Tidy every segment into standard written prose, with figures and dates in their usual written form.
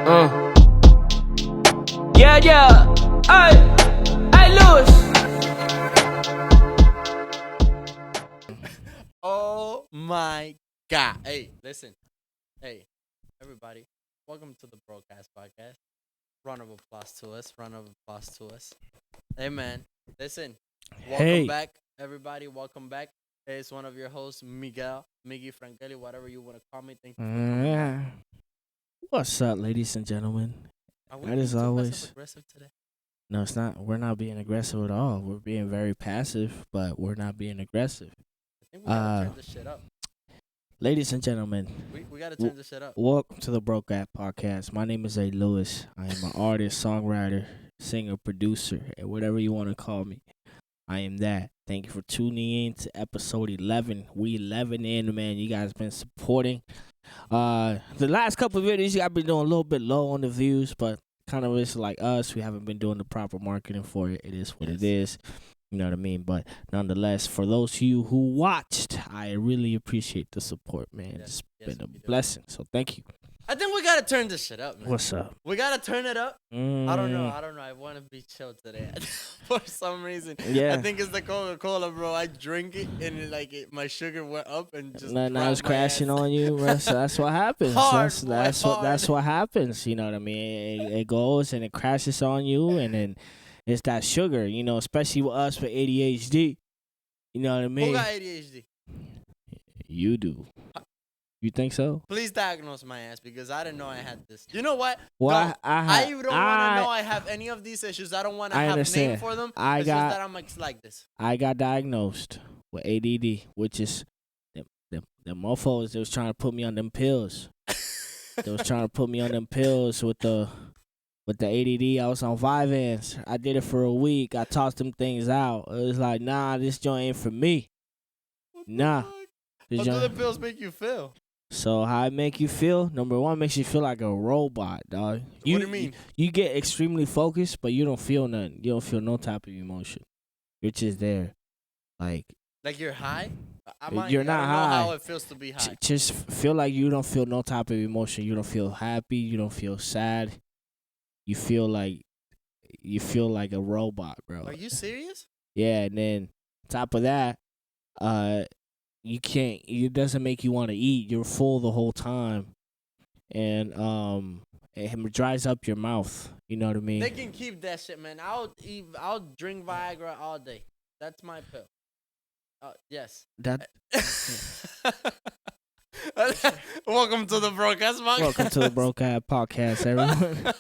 Yeah, yeah. Hey, Lewis. Oh my God. Hey, listen. Hey, everybody. Welcome to the Broadcast Podcast. Round of applause to us. Round of applause to us. Hey, man. Listen. Welcome Hey. back, everybody. Welcome back. It's one of your hosts, Miggy Franchelli, whatever you want to call me. Thank you for coming back. What's up, ladies and gentlemen? Are we That being is too always- passive-aggressive today? No, it's not. We're not being aggressive at all. We're being very passive, but we're not being aggressive. I think we gotta turn this shit up. Ladies and gentlemen, We gotta turn this shit up. welcome to the Broke App Podcast. My name is A. Lewis. I am an artist, songwriter, singer, producer, and whatever you want to call me. I am that. Thank you for tuning in to episode 11. We 11 in, man. You guys been supporting. The last couple of videos, I've been doing a little bit low on the views, but kind of it's like us. We haven't been doing the proper marketing for it. It is what it is. You know what I mean? But nonetheless, for those of you who watched, I really appreciate the support, man. Yes, It's been a we do. blessing. So thank you. I think we gotta turn this shit up, man. What's up? We gotta turn it up. I don't know. Mm, I want to be chill today for some reason. Yeah. I think it's the Coca-Cola, bro. I drink it and my sugar went up and just. Now it's dropped my crashing ass. on you, bro. So that's what happens. Hard, that's boy, that's hard. what happens. You know what I mean? It goes and it crashes on you, and then it's that sugar. You know, especially with us with ADHD. You know what I Who mean? got ADHD? You do. You think so? Please diagnose my ass because I didn't know I had this. You know what? Well, No, I I don't want to know I have any of these issues. I don't want to I have name understand. for them. I It's got- just that I'm like this. I got diagnosed with ADD, which is the mofos that was trying to put me on them pills. They was trying to put me on them pills with the ADD. I was on Vyvanse. I did it for a week. I tossed them things out. It was like, nah, this joint ain't for me. Nah. This How do the joint. pills make you feel? So how it make you feel? Number one, makes you feel like a robot, dog. What do you mean? You get extremely focused, but you don't feel nothing. You don't feel no type of emotion. You're just there, like Like you're high? You're not I don't high. know how it feels to be high. just feel like you don't feel no type of emotion. You don't feel happy. You don't feel sad. You feel like a robot, bro. Are you serious? Yeah, and then top of that, you can't. It doesn't make you want to eat. You're full the whole time, and it dries up your mouth. You know what I mean? They can keep that shit, man. I'll drink Viagra all day. That's my pill. Yes. That. Welcome to the broadcast, Mark. Welcome to the Broke App Podcast, everyone.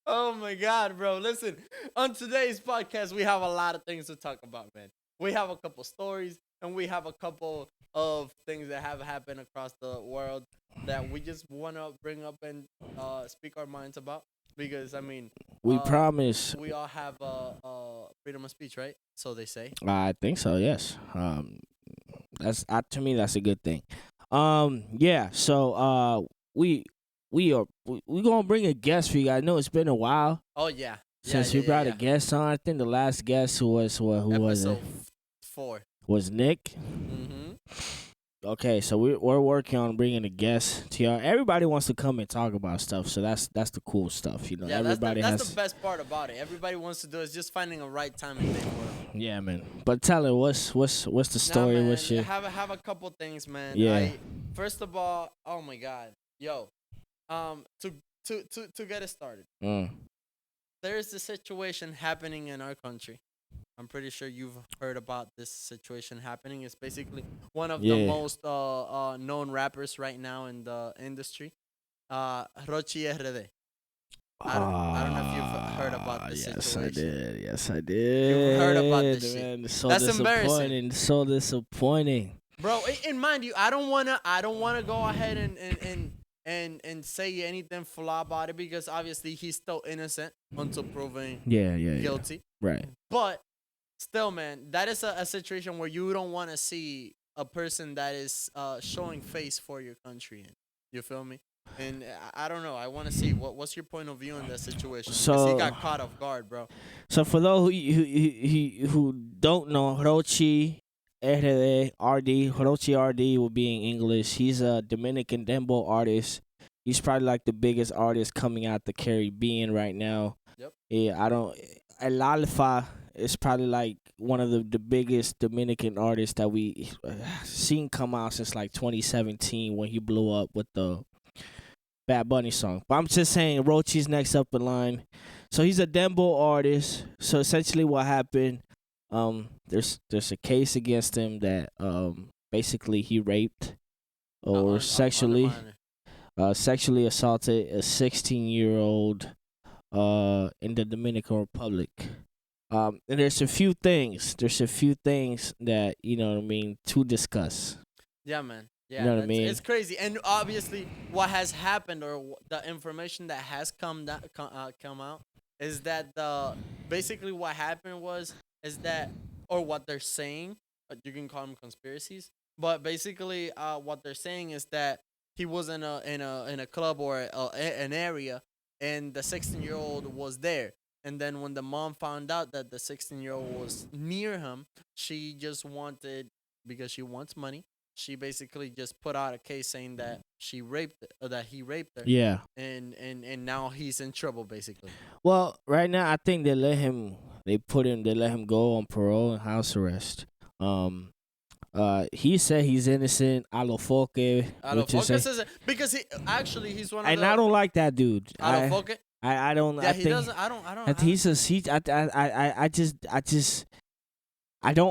Oh my God, bro. Listen, on today's podcast, we have a lot of things to talk about, man. We have a couple stories and we have a couple of things that have happened across the world that we just want to bring up and speak our minds about. Because, I mean, We promise. we all have freedom of speech, right? So they say. I think so. Yes. That's to me that's a good thing. Yeah. So we gonna bring a guest for you guys. I know it's been a while Oh, yeah. since we brought a guest on. I think the last guest who was it? Episode 4. Was Nick. Mm-hmm. Okay, so we're working on bringing a guest to y'all. Everybody wants to come and talk about stuff, so that's the cool stuff, you know. Yeah, Everybody that's the best part about it. Everybody wants to do is just finding a right time and day for it. Yeah, man. But tell her what's the story? Nah, man, What's your have a couple things, man. Yeah. First of all, oh my God, yo, to get it started, mm. there is a situation happening in our country. I'm pretty sure you've heard about this situation happening. It's basically one of the Yeah. most known rappers right now in the industry, Rochi RD. I don't know if you've heard about this Yes, situation. I did. Yes, I did. You've heard about this shit. Man, so That's disappointing. embarrassing. So disappointing. Bro, and mind you, I don't wanna go ahead and say anything flaw about it because obviously he's still innocent until proven Yeah. guilty. Right. But still, man, that is a situation where you don't want to see a person that is showing face for your country. You feel me? And I don't know. I want to see what's your point of view in that situation. Because So- he got caught off guard, bro. So for those who don't know, Rochi RD will be in English. He's a Dominican dembow artist. He's probably like the biggest artist coming out the Caribbean right now. Yep. Yeah, I don't. El Alfa is probably like one of the biggest Dominican artists that we seen come out since like 2017 when he blew up with the Bad Bunny song. But I'm just saying, Rochi's next up in line. So he's a Dembo artist. So essentially, what happened? There's a case against him that basically he raped or sexually assaulted a 16-year-old in the Dominican Republic. And there's a few things. That you know what I mean to discuss. Yeah, man. Yeah, You know what I mean? It's crazy, and obviously, what has happened or the information that has come out is that basically what happened is that, or what they're saying, you can call them conspiracies, but basically, what they're saying is that he was in a club or an area, and the 16-year-old was there. And then when the mom found out that the 16-year-old was near him, she just wanted, because she wants money, she basically just put out a case saying that he raped her. Yeah. And now he's in trouble basically. Well, right now I think they let him go on parole and house arrest. He said he's innocent. Alofoque, Because he's one of and the I don't like that dude. Alofoque. I don't. Yeah, I he think, doesn't. I don't.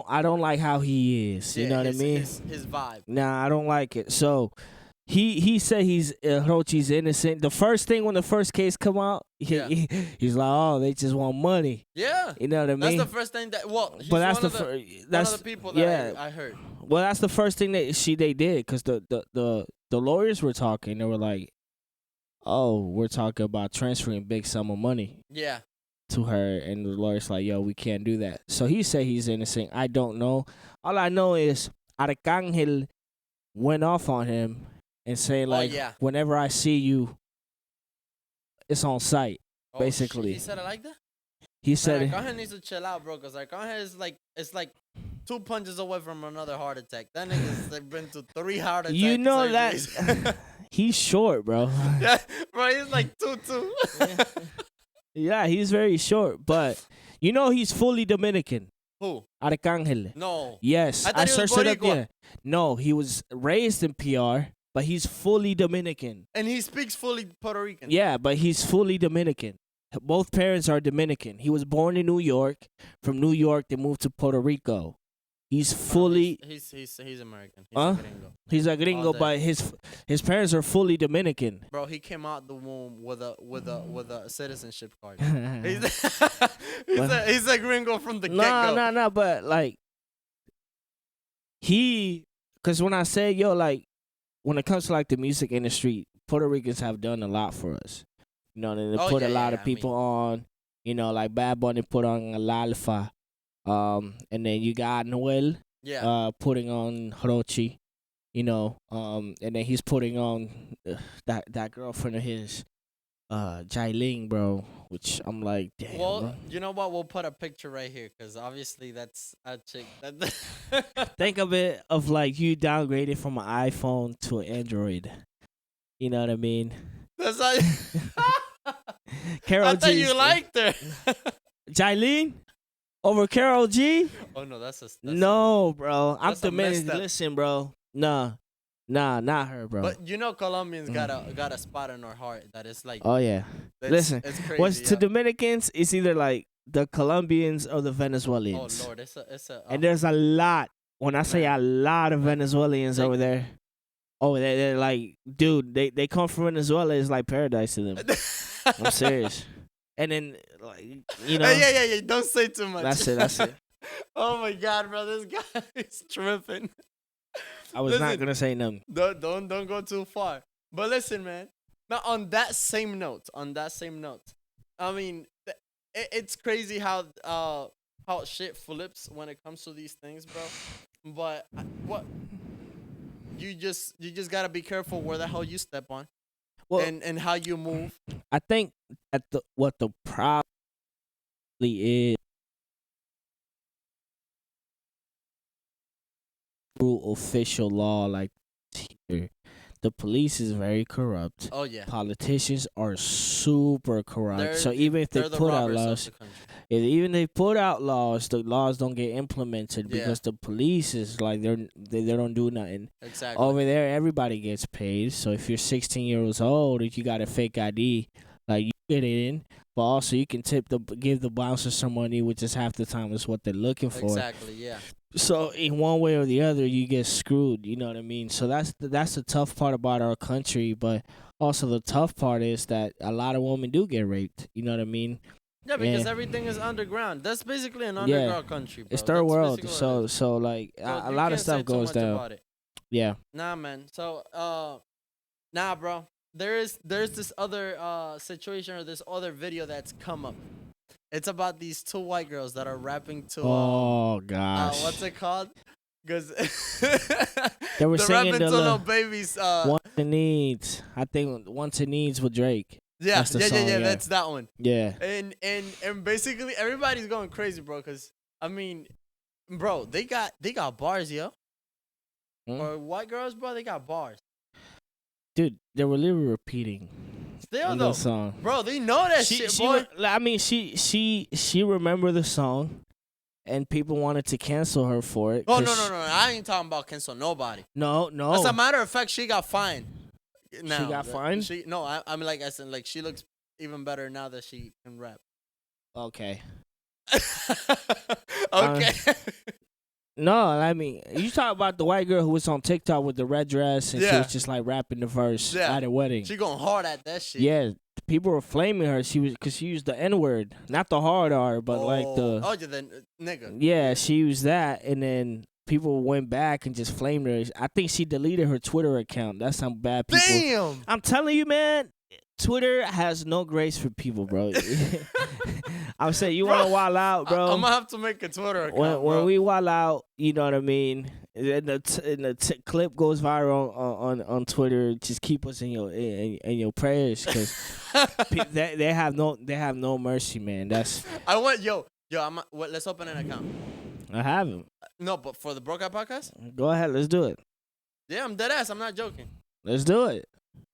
I don't like how he is. You know what I mean? His vibe. Nah, I don't like it. So he said Rochi's innocent. The first thing when the first case come out, he's like, oh, they just want money. Yeah. You know what I mean? That's the first thing that. Well, he's but that's one that's of the people that I heard. Well, that's the first thing that they did, because the lawyers were talking. They were like, oh, we're talking about transferring big sum of money. Yeah. To her, and the lawyer's like, yo, we can't do that. So he said he's innocent. I don't know. All I know is Arcangel went off on him and saying whenever I see you, it's on sight. Basically, he said it like that. He said Arcangel needs to chill out, bro, because Arcangel is like 2 punches away from another heart attack. That nigga's been to 3 heart attacks. You know surgeries. that he's short, bro. Yeah, bro, he's like 2'2". Yeah, he's very short, but you know he's fully Dominican. Who? Arcangel. No. Yes, I searched it up. Yeah. No, he was raised in PR, but he's fully Dominican. And he speaks fully Puerto Rican. Yeah, but he's fully Dominican. Both parents are Dominican. He was born in New York. From New York, they moved to Puerto Rico. He's fully. He's American. He's a gringo. He's a gringo, but his parents are fully Dominican. Bro, he came out the womb with a citizenship card. he's a gringo from the get-go. No, but like because when I say like when it comes to like the music industry, Puerto Ricans have done a lot for us. You know, they put a lot of people on. You know, like Bad Bunny put on El Alfa. And then you got Noel, putting on Rochi, you know, and then he's putting on that girlfriend of his, Jailing, bro. Which I'm like, damn. Well, bro. You know what? We'll put a picture right here, because obviously that's a chick. Think of it of like you downgraded from an iPhone to an Android. You know what I mean? That's how. Carol I thought G. you liked her. Jailing? Over Carol G? Oh no, that's no, bro. I'm the man. Listen, bro. Nah, not her, bro. But you know, Colombians got a spot in our heart that is like. Oh yeah. Listen, it's crazy. What's to Dominicans? It's either like the Colombians or the Venezuelans. Oh Lord, it's a. And there's a lot. When I say a lot of Venezuelans over there, they're like, dude, they come from Venezuela. It's like paradise to them. I'm serious. And then, like, you know. Yeah. Don't say too much. That's it. Oh my God, bro, this guy is tripping. I was not gonna say nothing. Don't go too far. But listen, man. Now on that same note, I mean, it's crazy how shit flips when it comes to these things, bro. But what you just gotta be careful where the hell you step on. Well, and how you move. I think what the problem is through official law, like here, the police is very corrupt. Oh yeah. Politicians are super corrupt. So even if they They're the put out robbers of laws, the country. even if they put out laws, the laws don't get implemented Yeah. because the police is like they don't do nothing. Exactly. Over there, everybody gets paid. So if you're 16 years old, if you got a fake ID, like you get it in, but also you can give the bouncer some money, which is half the time is what they're looking for. Exactly. Yeah. So in one way or the other, you get screwed. You know what I mean? So that's the tough part about our country. But also the tough part is that a lot of women do get raped. You know what I mean? Yeah, because Yeah. everything is underground. That's basically an Yeah. underground country, bro. It's third That's world. basically what it is. So like So a you lot can't of say stuff too goes much down. about it. Yeah. Nah, man. So, nah, bro. There's this other situation or this other video that's come up. It's about these two white girls that are rapping to Oh gosh. what's it called? Because They were they're singing rapping the to little- Lil Baby's Once It Needs. I think Once It Needs with Drake. yeah, that's the yeah, song, yeah, yeah. that's that one. Yeah. And basically everybody's going crazy, bro. Cause I mean, bro, they got bars, yo. Hmm? Or white girls, bro, they got bars. Dude, they were literally repeating Still the though, song. bro, they know that shit, boy. I mean, she remembered the song, and people wanted to cancel her for it. Oh no, 'cause no, no! I ain't talking about cancel nobody. no, no. As a matter of fact, she got fined. Now, got fined? I mean, like I said, like she looks even better now that she can rap. Okay. Okay. No, I mean, you talk about the white girl who was on TikTok with the red dress, and she Yeah. was just like rapping the verse Yeah. at a wedding. She going hard at that shit. Yeah, people were flaming her. Because she used the N word, not the hard R, but like the. Oh, yeah, then nigga. Yeah, she used that, and then people went back and just flamed her. I think she deleted her Twitter account. That's how bad people. Damn. I'm telling you, man. Twitter has no grace for people, bro. I'm saying you want to wild out, bro. I'm gonna have to make a Twitter account. when bro. we wild out, you know what I mean. And the clip goes viral on Twitter. Just keep us in your prayers, because they have no mercy, man. That's I want let's open an account. I haven't. No, but for the Broke Out podcast. Go ahead, let's do it. Yeah, I'm dead ass. I'm not joking. Let's do it.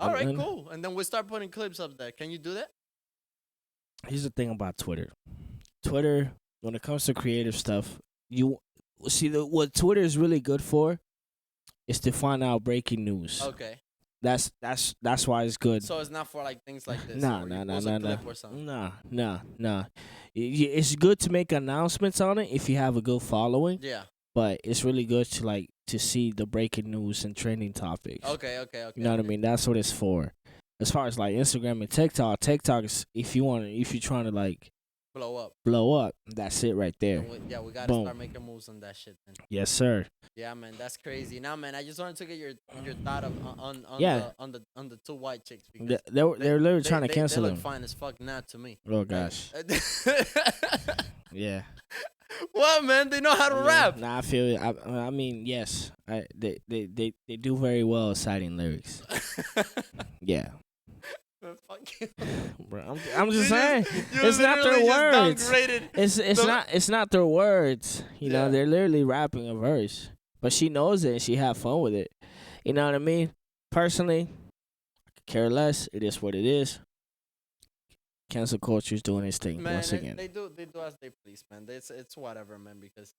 All right, And cool. And then we'll start putting clips up there. Can you do that? Here's the thing about Twitter. Twitter, when it comes to creative stuff, you see what Twitter is really good for is to find out breaking news. Okay. That's why it's good. So it's not for like things like this. Nah, or nah, you nah, post nah, a nah. clip or something. Nah. It's good to make announcements on it if you have a good following, Yeah. but it's really good to see the breaking news and trending topics. Okay. You know what I mean? That's what it's for. As far as like Instagram and TikTok is if you're trying to like Blow up. blow up, that's it right there. And we gotta Boom. start making moves on that shit then. Yes, sir. Yeah, man, that's crazy. Now, man, I just wanted to get your thought of on Yeah. the two white chicks because They're literally trying to they cancel look him. fine as fuck now to me. Oh gosh. Yeah. What, man? They know how to rap. Nah, I feel it. I mean, yes. They do very well citing lyrics. Yeah. Fuck you. Bro, I'm just saying. You It's not their literally just words. downgraded. It's not their words. You know, Yeah. they're literally rapping a verse. But she knows it and she have fun with it. You know what I mean? Personally, I could care less. It is what it is. Cancel culture is doing its thing Man, once again. they do as they please, man. It's whatever, man. Because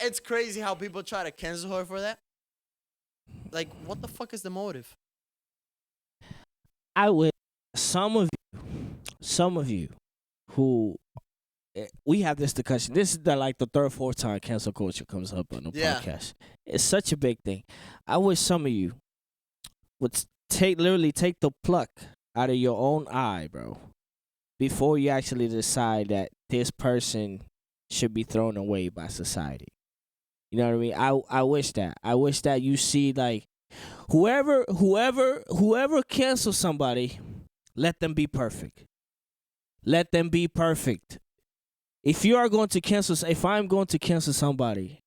it's crazy how people try to cancel her for that. Like, what the fuck is the motive? I would some of you who we have this discussion. This is the third, fourth time cancel culture comes up on the Yeah. podcast. It's such a big thing. I wish some of you would literally take the pluck out of your own eye, bro, before you actually decide that this person should be thrown away by society. You know what I mean? I wish that. I wish that you see like whoever cancels somebody, let them be perfect. Let them be perfect. If I'm going to cancel somebody,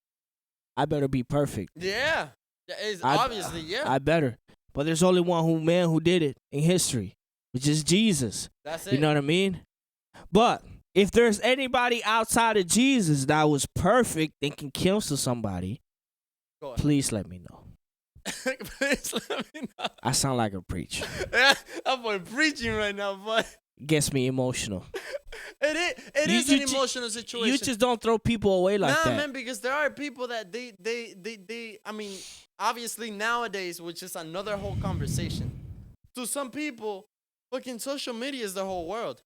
I better be perfect. Yeah, it's I- obviously yeah. I better. But there's only one man who did it in history, which is Jesus. That's it. You know what I mean? But if there's anybody outside of Jesus that was perfect and can cancel somebody, Go ahead. please let me know. Please let me know. I sound like a preacher. I'm boy preaching right now, but Gets me emotional. it You- is you an ju- emotional situation. You just don't throw people away like nah, that. man, because there are people that they I mean, obviously nowadays, which is another whole conversation. To some people, fucking social media is the whole world.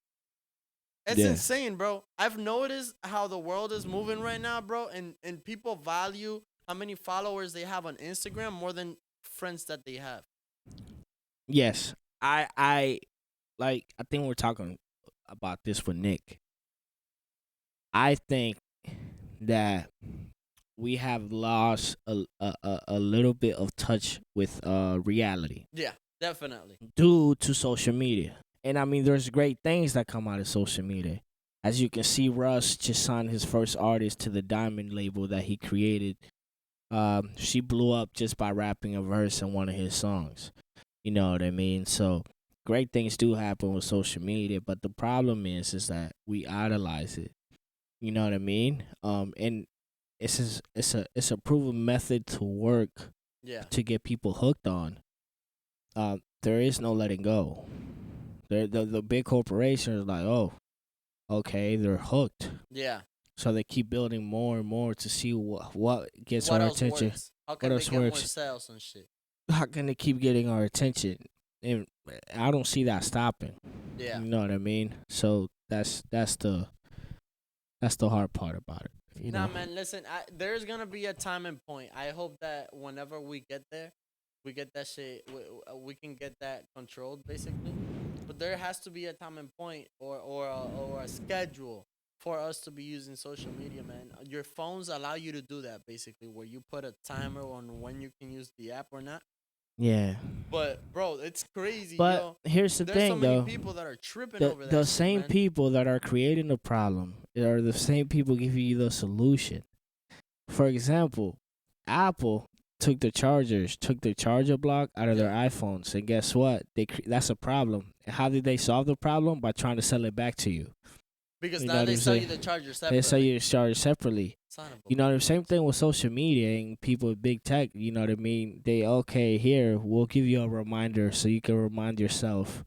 It's Yeah. insane, bro. I've noticed how the world is moving right now, bro, and people value how many followers they have on Instagram more than friends that they have. Yes, I think we're talking about this with Nick. I think that we have lost a little bit of touch with reality Yeah, definitely. due to social media. And I mean, there's great things that come out of social media. As you can see, Russ just signed his first artist to the Diamond label that he created. She blew up just by rapping a verse in one of his songs. You know what I mean? So great things do happen with social media, but the problem is that we idolize it. You know what I mean? And it's a proven method to work Yeah. to get people hooked on. There is no letting go. The big corporations are like, oh, okay, they're hooked, Yeah. so they keep building more and more to see what gets What our else attention. works? How can else they get more works? sales and shit? How can they keep getting our attention? And I don't see that stopping. Yeah. You know what I mean? So that's the hard part about it. You Nah, know? man, listen, there's gonna be a time and point. I hope that whenever we get there, we get that shit, we can get that controlled, basically. But there has to be a time and point or a schedule for us to be using social media, man. Your phones allow you to do that, basically, where you put a timer on when you can use the app or not. Yeah. But, bro, it's crazy, But yo. here's the There's thing, so many though. people that are tripping The over that the shit, same man. people that are creating the problem are the same people giving you the solution. For example, Apple took the charger block out of their iPhones, and guess what? That's a problem. And how did they solve the problem? By trying to sell it back to you. Because You know now what they I'm sell you saying? the charger separately. They sell you the charger separately. Son of a You know, the same thing with social media and people with big tech. You know what I mean? Okay, here, we'll give you a reminder so you can remind yourself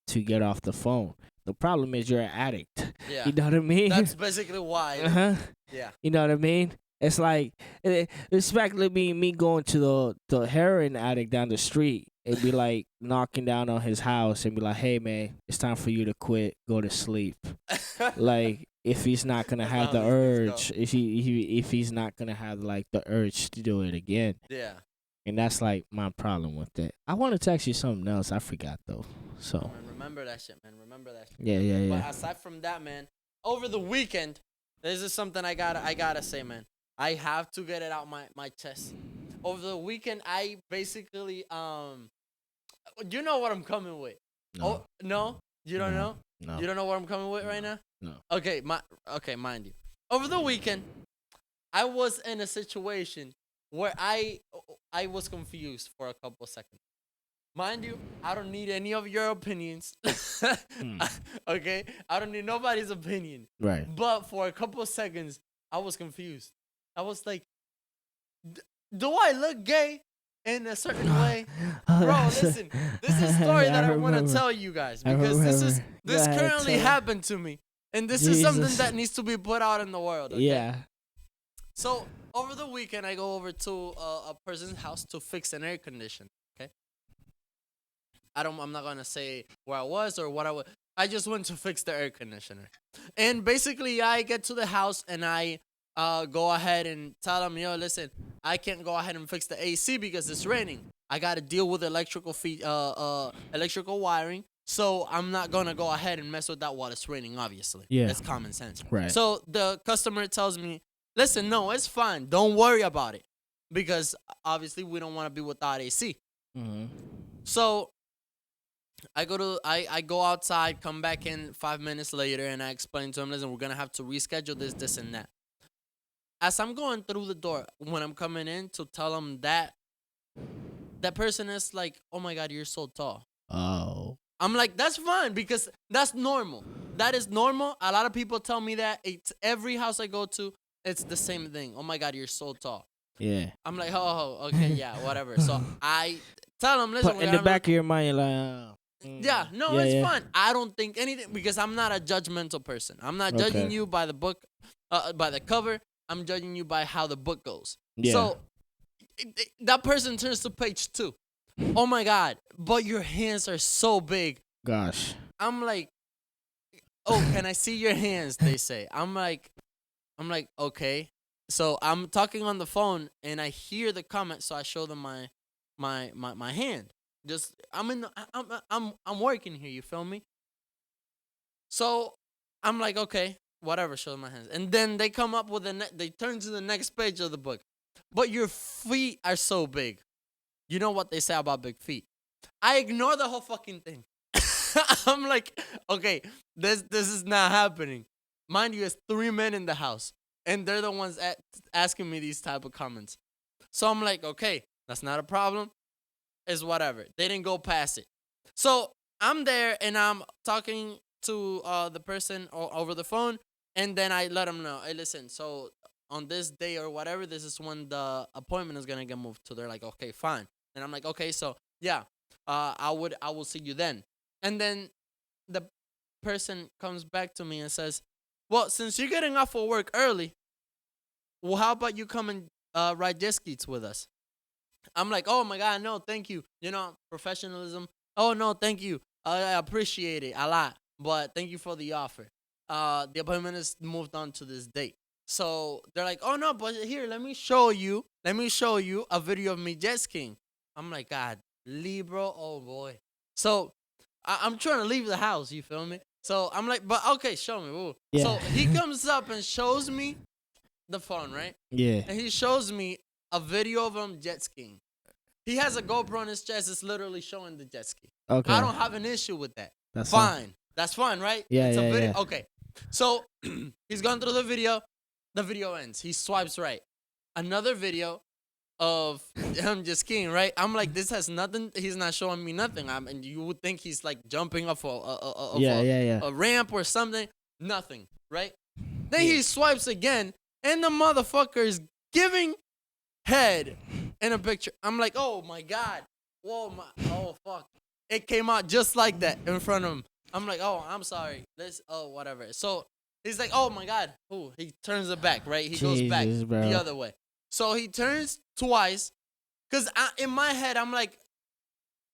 to get off the phone. The problem is you're an addict. Yeah. You know what I mean? That's basically why. uh-huh. Yeah. You know what I mean? It's like it's basically me going to the heroin addict down the street and be like knocking down on his house and be like, "Hey man, it's time for you to quit. Go to sleep." Like if he's not gonna That's have not the how these things urge, if he's not gonna have like the urge to do it again, Yeah. and that's like my problem with it. I want to text you something else. I forgot though. So Man, remember that shit, man. Remember that shit. yeah. But aside from that, man, over the weekend, this is something I gotta say, man. I have to get it out my chest. Over the weekend, I basically you know what I'm coming with. No, Oh no, you don't know. no, You don't know what I'm coming with right now. no. Okay, mind you. Over the weekend, I was in a situation where I was confused for a couple seconds. Mind you, I don't need any of your opinions. Okay, I don't need nobody's opinion. Right. But for a couple seconds, I was confused. I was like, "Do I look gay in a certain way?" Bro, listen, this is a story that I want to tell you guys I because this remember. this Go ahead, currently tell. happened to me, and this is something Jesus. that needs to be put out in the world. Okay? Yeah. So over the weekend, I go over to a person's house to fix an air conditioner. Okay. I'm not gonna say where I was or what I was. I just went to fix the air conditioner, and basically I get to the house and I go ahead and tell them, yo, listen, I can't go ahead and fix the AC because it's raining. I gotta deal with electrical wiring. So I'm not gonna go ahead and mess with that while it's raining. Obviously, Yeah. that's common sense. Right. So the customer tells me, listen, no, it's fine. Don't worry about it because obviously we don't want to be without AC. Mm-hmm. So I go outside, come back in 5 minutes later, and I explain to him, listen, we're gonna have to reschedule this, and that. As I'm going through the door, when I'm coming in to tell him that person is like, oh my God, you're so tall. Oh. I'm like, that's fine because that's normal. That is normal. A lot of people tell me that. It's every house I go to, it's the same thing. Oh my God, you're so tall. Yeah. I'm like, oh, okay, yeah, whatever. So I tell him, listen, But in the back of your mind, you're like, yeah, no, yeah, it's yeah. fine. I don't think anything because I'm not a judgmental person. I'm not judging Okay. you by the book, by the cover. I'm judging you by how the book goes. Yeah. So that person turns to page 2. Oh my God, but your hands are so big. Gosh. I'm like, oh, can I see your hands? They say. I'm like, okay. So I'm talking on the phone and I hear the comment, so I show them my hand. Just I'm working here. You feel me? So I'm like, okay, whatever. Show them my hands, and then they come up with they turn to the next page of the book. But your feet are so big. You know what they say about big feet? I ignore the whole fucking thing. I'm like, okay, this is not happening. Mind you, it's 3 men in the house, and they're the ones asking me these type of comments. So I'm like, okay, that's not a problem. It's whatever. They didn't go past it. So I'm there, and I'm talking to the person over the phone, and then I let them know, hey, listen, so on this day or whatever, this is when the appointment is gonna get moved to. They're like, okay, fine. And I'm like, okay, so yeah, I will see you then. And then the person comes back to me and says, well, since you're getting off of work early, well, how about you come and ride jet skis with us? I'm like, oh my God, no, thank you. You know, professionalism. Oh no, thank you. I appreciate it a lot, but thank you for the offer. The appointment is moved on to this date. So they're like, oh no, but here, let me show you a video of me jet skiing. I'm like, God, Libro, oh boy. So I'm trying to leave the house, you feel me? So I'm like, but okay, show me. Ooh. Yeah. So he comes up and shows me the phone, right? Yeah. And he shows me a video of him jet skiing. He has a GoPro on his chest. It's literally showing the jet ski. Okay. I don't have an issue with that. That's fine. That's fine, right? Yeah, it's yeah, a video. yeah. Okay. So he's gone through the video. The video ends. He swipes right. Another video of him just skiing, right? I'm like, this has nothing. He's not showing me nothing. And you would think he's like jumping off a ramp or something. Nothing, right? Then he swipes again, and the motherfucker is giving head in a picture. I'm like, oh my God. Whoa, oh fuck. It came out just like that in front of him. I'm like, oh, I'm sorry. Whatever. So he's like, oh my God. Ooh, he turns it back, right? He goes back the other way. So he turns twice. Because in my head, I'm like,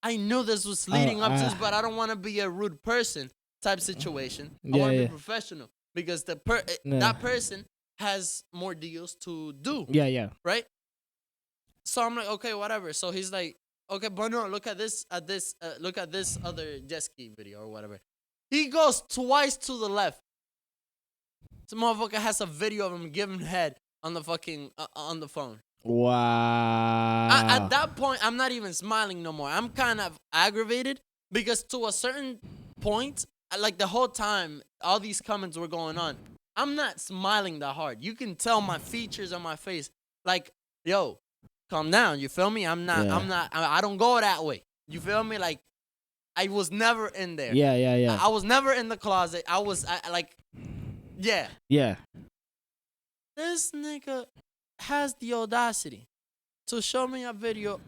I knew this was leading up to this, but I don't want to be a rude person type situation. I want to be professional because that person has more deals to do. Yeah. Right? So I'm like, okay, whatever. So he's like, okay, but no, look at this other jet ski video or whatever. He goes twice to the left. This motherfucker has a video of him giving head on the fucking on the phone. Wow. At that point, I'm not even smiling no more. I'm kind of aggravated because to a certain point, like the whole time, all these comments were going on. I'm not smiling that hard. You can tell my features on my face. Like, yo, calm down. You feel me? I don't go that way. You feel me? Like, I was never in there. Yeah. I was never in the closet. Yeah. This nigga has the audacity to show me a video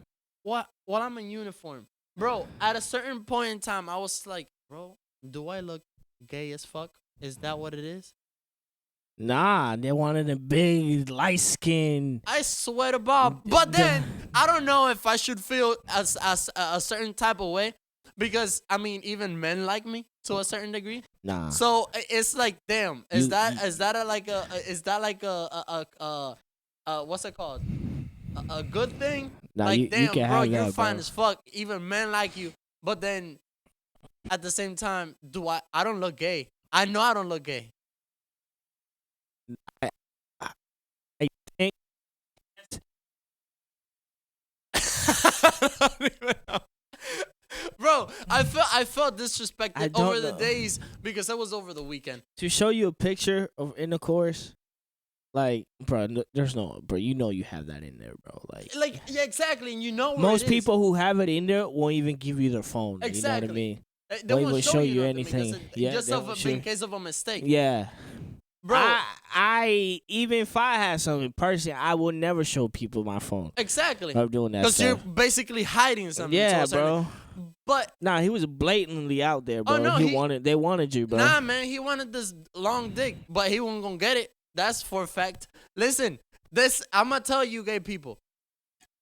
while I'm in uniform. Bro, at a certain point in time, I was like, bro, do I look gay as fuck? Is that what it is? Nah, they wanted a big, light skin. I swear to Bob. But then, I don't know if I should feel as a certain type of way. Because, I mean, even men like me to a certain degree. Nah. So, it's like, damn. Is that what's it called? A good thing? Nah, like, damn, can bro, have you're that, fine bro. as fuck. Even men like you. But then, at the same time, I don't look gay. I know I don't look gay. I think. I don't even know. Bro, I felt disrespected over the days because it was over the weekend. To show you a picture of intercourse, like, bro, there's no, bro, you know you have that in there, bro. Like yeah, exactly, and you know where most it is. people who have it in there won't even give you their phone. Exactly. You know what I mean? They won't won't even show you nothing anything. because Yeah, just they won't show in case of a mistake. Yeah. bro. I even if I had something in person, I would never show people my phone. Exactly. I'm doing that Because you're stuff. basically hiding something. to Yeah, a certain- bro. But Nah, he was blatantly out there, bro. Oh, no, They wanted you, bro. nah, man, he wanted this long dick, but he wasn't gonna get it. That's for a fact. Listen, I'm gonna tell you, gay people,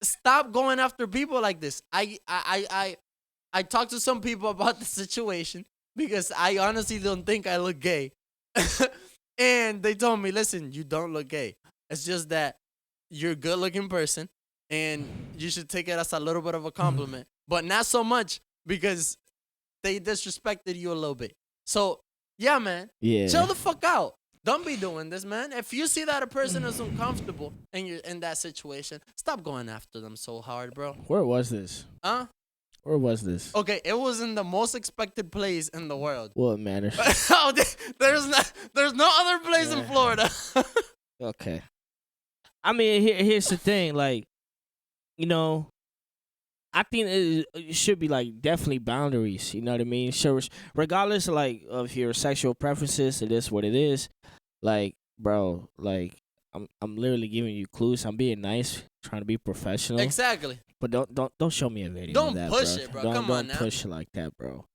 stop going after people like this. I talked to some people about the situation because I honestly don't think I look gay, and they told me, listen, you don't look gay. It's just that you're a good-looking person, and you should take it as a little bit of a compliment, but not so much because they disrespected you a little bit. So, yeah, man. Yeah. Chill the fuck out. Don't be doing this, man. If you see that a person is uncomfortable and you're in that situation, stop going after them so hard, bro. Where was this? Huh? Where was this? Okay, it was in the most expected place in the world. What matters? Oh, there's no other place in Florida. Okay. I mean, here's the thing. Like, you know, I think it should be like definitely boundaries. You know what I mean? Sure, regardless of your sexual preferences, it is what it is. Like, bro, like I'm literally giving you clues. I'm being nice, trying to be professional. Exactly. But don't show me a video. Don't of that, push bro. it, bro. Don't, Come on don't now. push it like that, bro.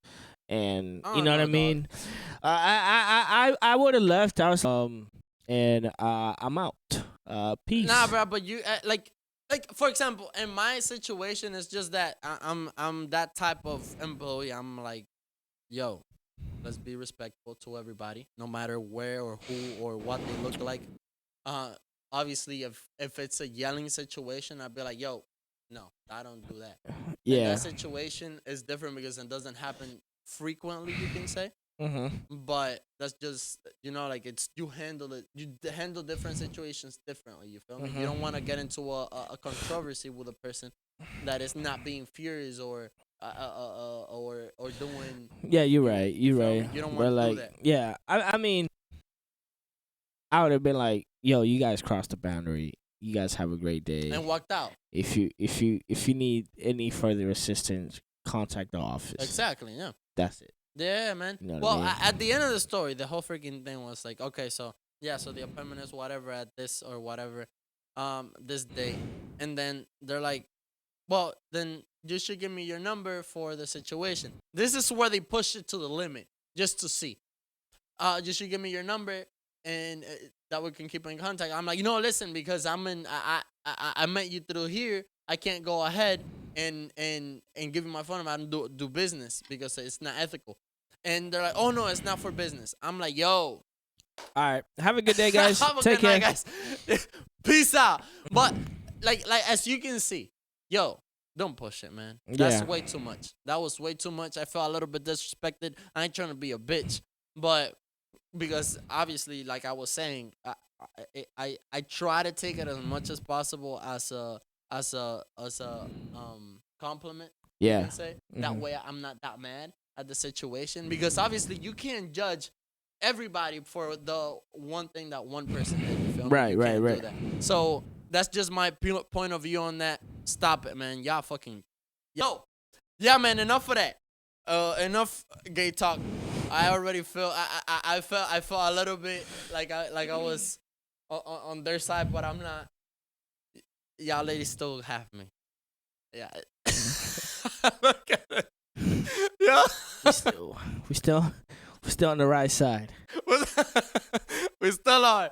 And I you don't know what I know, mean? I would have left. I was and I'm out. Peace. Nah, bro, but you like for example, in my situation, it's just that I'm that type of employee. I'm like, yo, let's be respectful to everybody, no matter where or who or what they look like. Obviously, if it's a yelling situation, I'd be like, yo, no, I don't do that. And Yeah. that situation is different because it doesn't happen frequently, you can say. Mm-hmm. But that's just, like you handle different situations differently. You feel me? You don't want to get into a controversy with a person that is not being furious or doing. Yeah, you're right. You're feel right. me? You don't But wanna do like, that. yeah, I mean, I would have been like, yo, you guys crossed the boundary. You guys have a great day. And walked out. If you need any further assistance, contact the office. Exactly. Yeah. That's it. Yeah, man. You know what Well, I mean? at the end of the story, the whole freaking thing was like, okay, so the appointment is whatever at this or whatever, this day, and then they're like, well, then you should give me your number for the situation. This is where they push it to the limit, just to see. You should give me your number, and that we can keep in contact. I'm like, listen, because I met you through here. I can't go ahead and give you my phone number. I don't do business because it's not ethical. And they're like, oh no, it's not for business. I'm like, yo, All right. Have a good day, guys. have a Take good care. night, guys. Peace out. But like as you can see, yo, don't push it, man. That's Yeah. way too much. That was way too much. I felt a little bit disrespected. I ain't trying to be a bitch, but because obviously, like I was saying, I try to take it as much as possible as a compliment. You Yeah. can say that Mhm. way I'm not that mad at the situation, because obviously you can't judge everybody for the one thing that one person did. You feel me? Right, You right, can't do right. that. So that's just my point of view on that. Stop it, man. Y'all fucking yeah, man. Enough of that. Enough gay talk. I already feel I felt a little bit like I was on their side, but I'm not. Y'all ladies still have me. Yeah. Yeah. We still on the right side. We still are.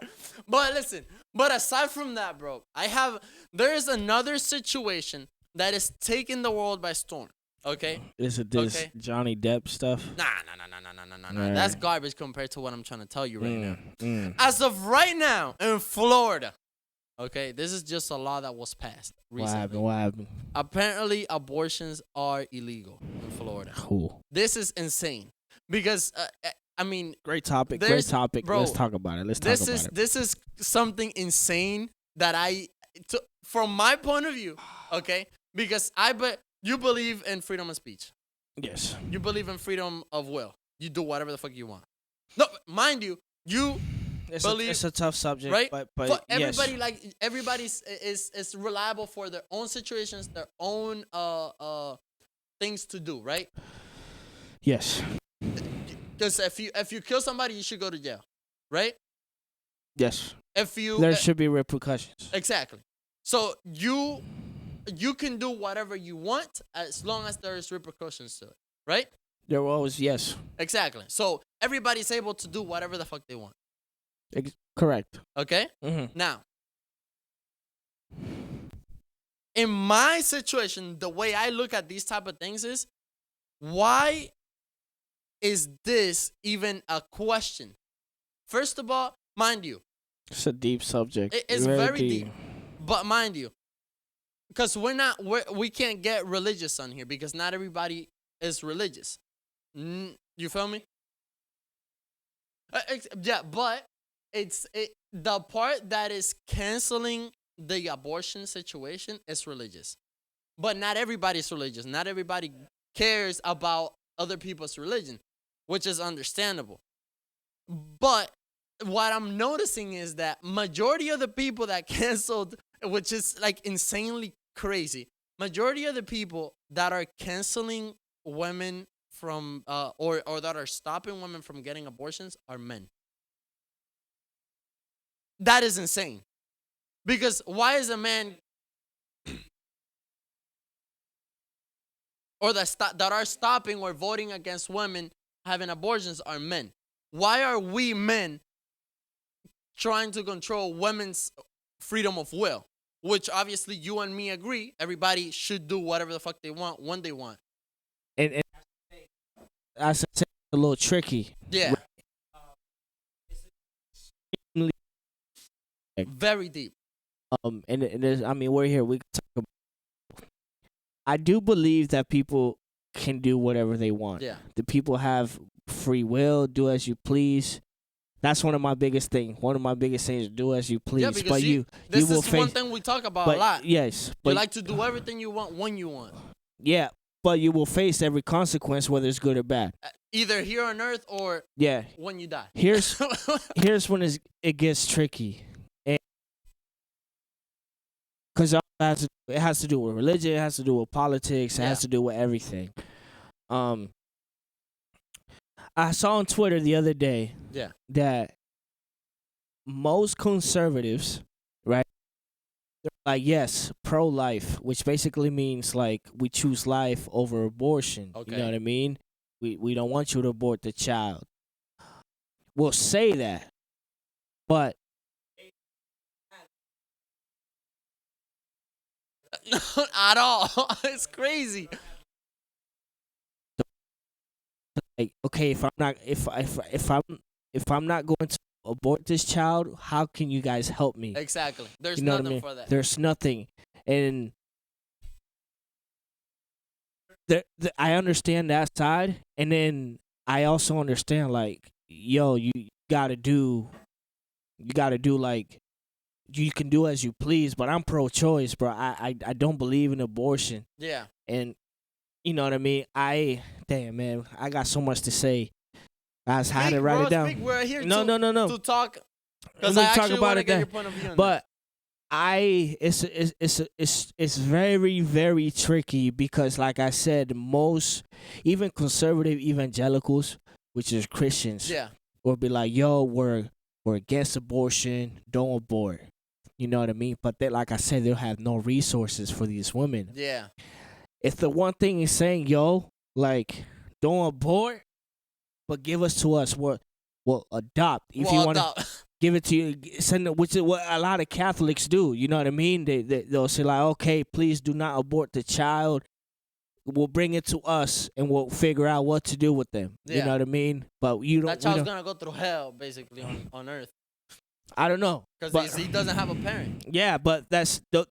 But listen, aside from that, bro, there is another situation that is taking the world by storm. Okay? Is it this Okay. Johnny Depp stuff? Nah. Right. That's garbage compared to what I'm trying to tell you right now. Mm. As of right now in Florida, okay, this is just a law that was passed recently. What happened? Apparently, abortions are illegal in Florida. Cool. This is insane because I mean, Great topic. There's- Great topic. bro, Let's talk about it. this is something insane that from my point of view, okay, because you believe in freedom of speech. Yes. You believe in freedom of will. You do whatever the fuck you want. No, mind you, It's a tough subject, right? But For yes. everybody, everybody's is reliable for their own situations, their own things to do, right? Yes. Because if you kill somebody, you should go to jail, right? Yes. If you There should be repercussions. exactly. So you can do whatever you want as long as there's repercussions to it, right? There will always, yes. Exactly. So everybody's able to do whatever the fuck they want. Correct. Okay? Mm-hmm. Now, in my situation, the way I look at these type of things is, why is this even a question? First of all, mind you, It's a deep subject. it's very deep. But mind you, because we can't get religious on here because not everybody is religious. You feel me? Yeah, but the part that is canceling the abortion situation is religious. But not everybody's religious. Not everybody cares about other people's religion, which is understandable. But what I'm noticing is that majority of the people that canceled, which is like insanely crazy, majority of the people that are canceling women from or that are stopping women from getting abortions are men. That is insane. Because why is a man or that are stopping or voting against women having abortions are men? Why are we men trying to control women's freedom of will? Which obviously you and me agree, everybody should do whatever the fuck they want when they want. And I said it's a little tricky. Yeah. Very deep. And there's, I mean, we're here. We can talk about. I do believe that people can do whatever they want. Yeah. The people have free will. Do as you please. That's one of my biggest things. One of my biggest things: do as you please. Yeah, because but this will is face, one thing we talk about but, a lot. Yes, but You like to do everything you want when you want. yeah, but you will face every consequence, whether it's good or bad. Either here on earth or Yeah. when you die. Here's when it gets tricky. Because it has to do with religion, it has to do with politics, it has to do with everything. I saw on Twitter the other day that most conservatives, right, they're like, yes, pro-life, which basically means like we choose life over abortion. Okay. You know what I mean? We don't want you to abort the child. We'll say that, but Not at all. It's crazy. like, okay, if I'm not going to abort this child, how can you guys help me? Exactly. There's You know what I nothing mean? for that. There's nothing, and I understand that side, and then I also understand like, yo, you gotta do like, you can do as you please, but I'm pro-choice, bro. I don't believe in abortion, Yeah. and you know what I mean. Damn, man, I got so much to say. I had to write it down. Speak. We're here No. to talk. Because We'll I talk actually about want to it get then. your point of view on But it's very, very tricky because, like I said, most even conservative evangelicals, which is Christians, that. Yeah. will be like, "Yo, we're against abortion. Don't abort." You know what I mean? But they, like I said, they'll have no resources for these women. Yeah. If the one thing is saying, "Yo, like, don't abort, but give us to us," we'll adopt. If you want to give it to you, send it, which is what a lot of Catholics do. You know what I mean? They'll say like, "Okay, please do not abort the child. We'll bring it to us, and we'll figure out what to do with them." You Yeah. know what I mean? But you don't. That child's going to go through hell, basically, on earth. I don't know. Because he doesn't have a parent. Yeah, but that's the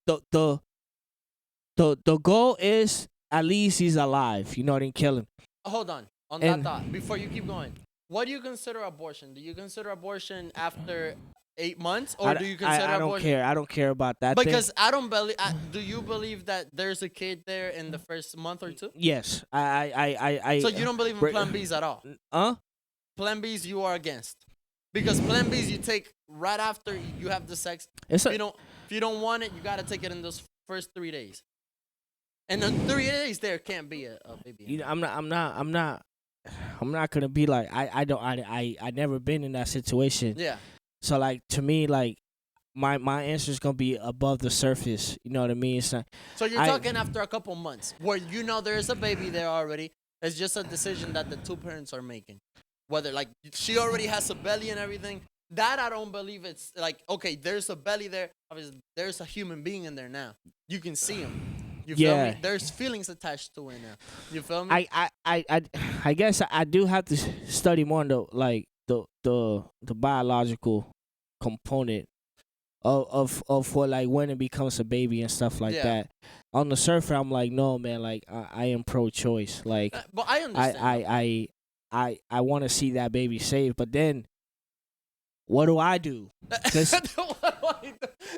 goal is at least he's alive. You know what I mean? Kill him. Hold on that And- thought before you keep going. What do you consider abortion? Do you consider abortion after 8 months, or do you consider I don't abortion? care. I don't care about that. Because I don't believe. Do you believe that there's a kid there in the first month or two? Yes, I. So you don't believe in Bra- Plan Bs at all? Huh? Plan Bs you are against, because Plan Bs you take right after you have the sex. It's If you don't want it, you gotta take it in those first 3 days. And in 3 days there can't be a baby. You know, I'm not gonna be like I never been in that situation. Yeah. So like to me, like my answer is gonna be above the surface. You know what I mean? It's not, So you're I- talking after a couple months where there is a baby there already. It's just a decision that the two parents are making. Whether like she already has a belly and everything. That I don't believe it's like, okay, there's a belly there. Obviously, there's a human being in there now. You can see him. You feel Yeah. me? There's feelings attached to it now. You feel me? I guess I do have to study more on the like the biological component of what like when it becomes a baby and stuff like Yeah. that. On the surface, I'm like, no, man, like I am pro-choice. Like But I understand. I want to see that baby saved, but then what do I do? 'Cause,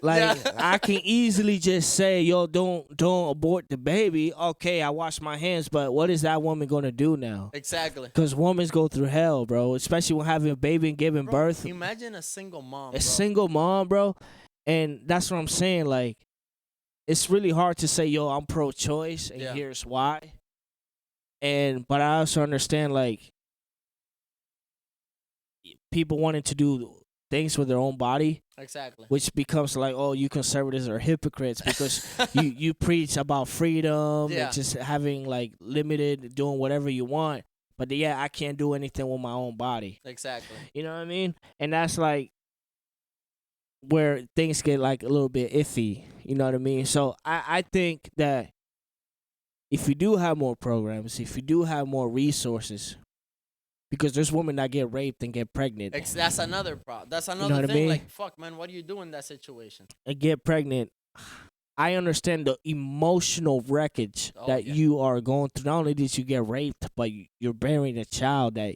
like Yeah. I can easily just say, yo, don't abort the baby. Okay, I wash my hands, but what is that woman gonna do now? Exactly. Because women go through hell, bro. Especially when having a baby and giving Bro, birth. imagine a single mom. A Bro. single mom, bro. And that's what I'm saying. Like, it's really hard to say, yo, I'm pro-choice, and Yeah. here's why. But I also understand, like, people wanting to do things with their own body, Exactly. which becomes like, oh, you conservatives are hypocrites because you preach about freedom Yeah. and just having like limited, doing whatever you want. But yeah, I can't do anything with my own body. Exactly. You know what I mean? And that's like where things get like a little bit iffy. You know what I mean? So I think that if you do have more programs, if you do have more resources, because there's women that get raped and get pregnant That's another problem. That's know another what I thing. mean? Like, fuck, man, what do you do in that situation? and get pregnant. I understand the emotional wreckage Oh, that yeah. you are going through. Not only did you get raped, but you're bearing a child that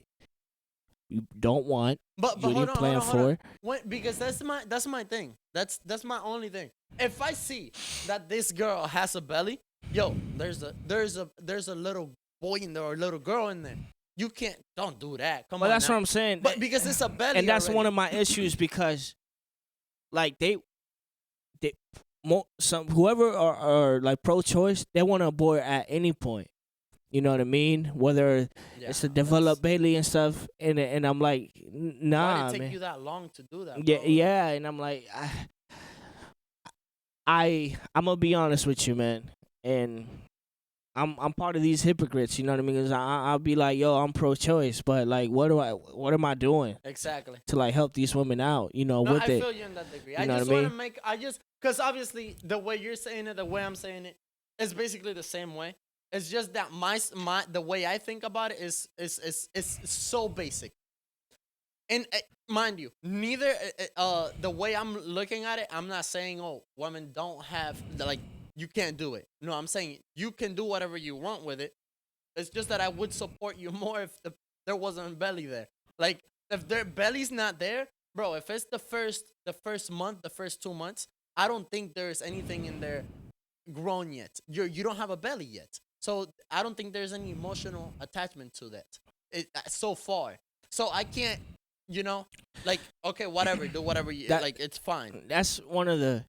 you don't want. But You hold didn't on, plan hold on, hold on. for. When, because that's my thing. That's my only thing. If I see that this girl has a belly, yo, there's a little boy in there or a little girl in there. You don't do that. Come But on. that's now. what I'm saying. But because it's a belly, And that's already. one of my issues because, like whoever are like pro-choice, they want to abort at any point. You know what I mean? Whether Yeah, it's to develop Bailey and stuff, and I'm like, Why nah, did it take man. you that long to do that? Yeah, bro? yeah, and I'm like, I'm gonna be honest with you, man, and I'm part of these hypocrites. You know what I mean? 'Cause I'll be like, yo, I'm pro-choice, but like, what am I doing Exactly. to like help these women out? You know, No, with I it. feel you in that degree. You I know just what I want to mean? because obviously the way you're saying it, the way I'm saying it, is basically the same way. It's just that the way I think about it is so basic. And mind you, neither the way I'm looking at it, I'm not saying, oh, women don't have like you can't do it. No, I'm saying you can do whatever you want with it. It's just that I would support you more if there wasn't belly there. Like if their belly's not there, bro. If it's the first month, the first 2 months, I don't think there's anything in there grown yet. You don't have a belly yet, so I don't think there's any emotional attachment to that. So far, so I can't. You know, like okay, whatever, do whatever you like. It's fine. That's one of the,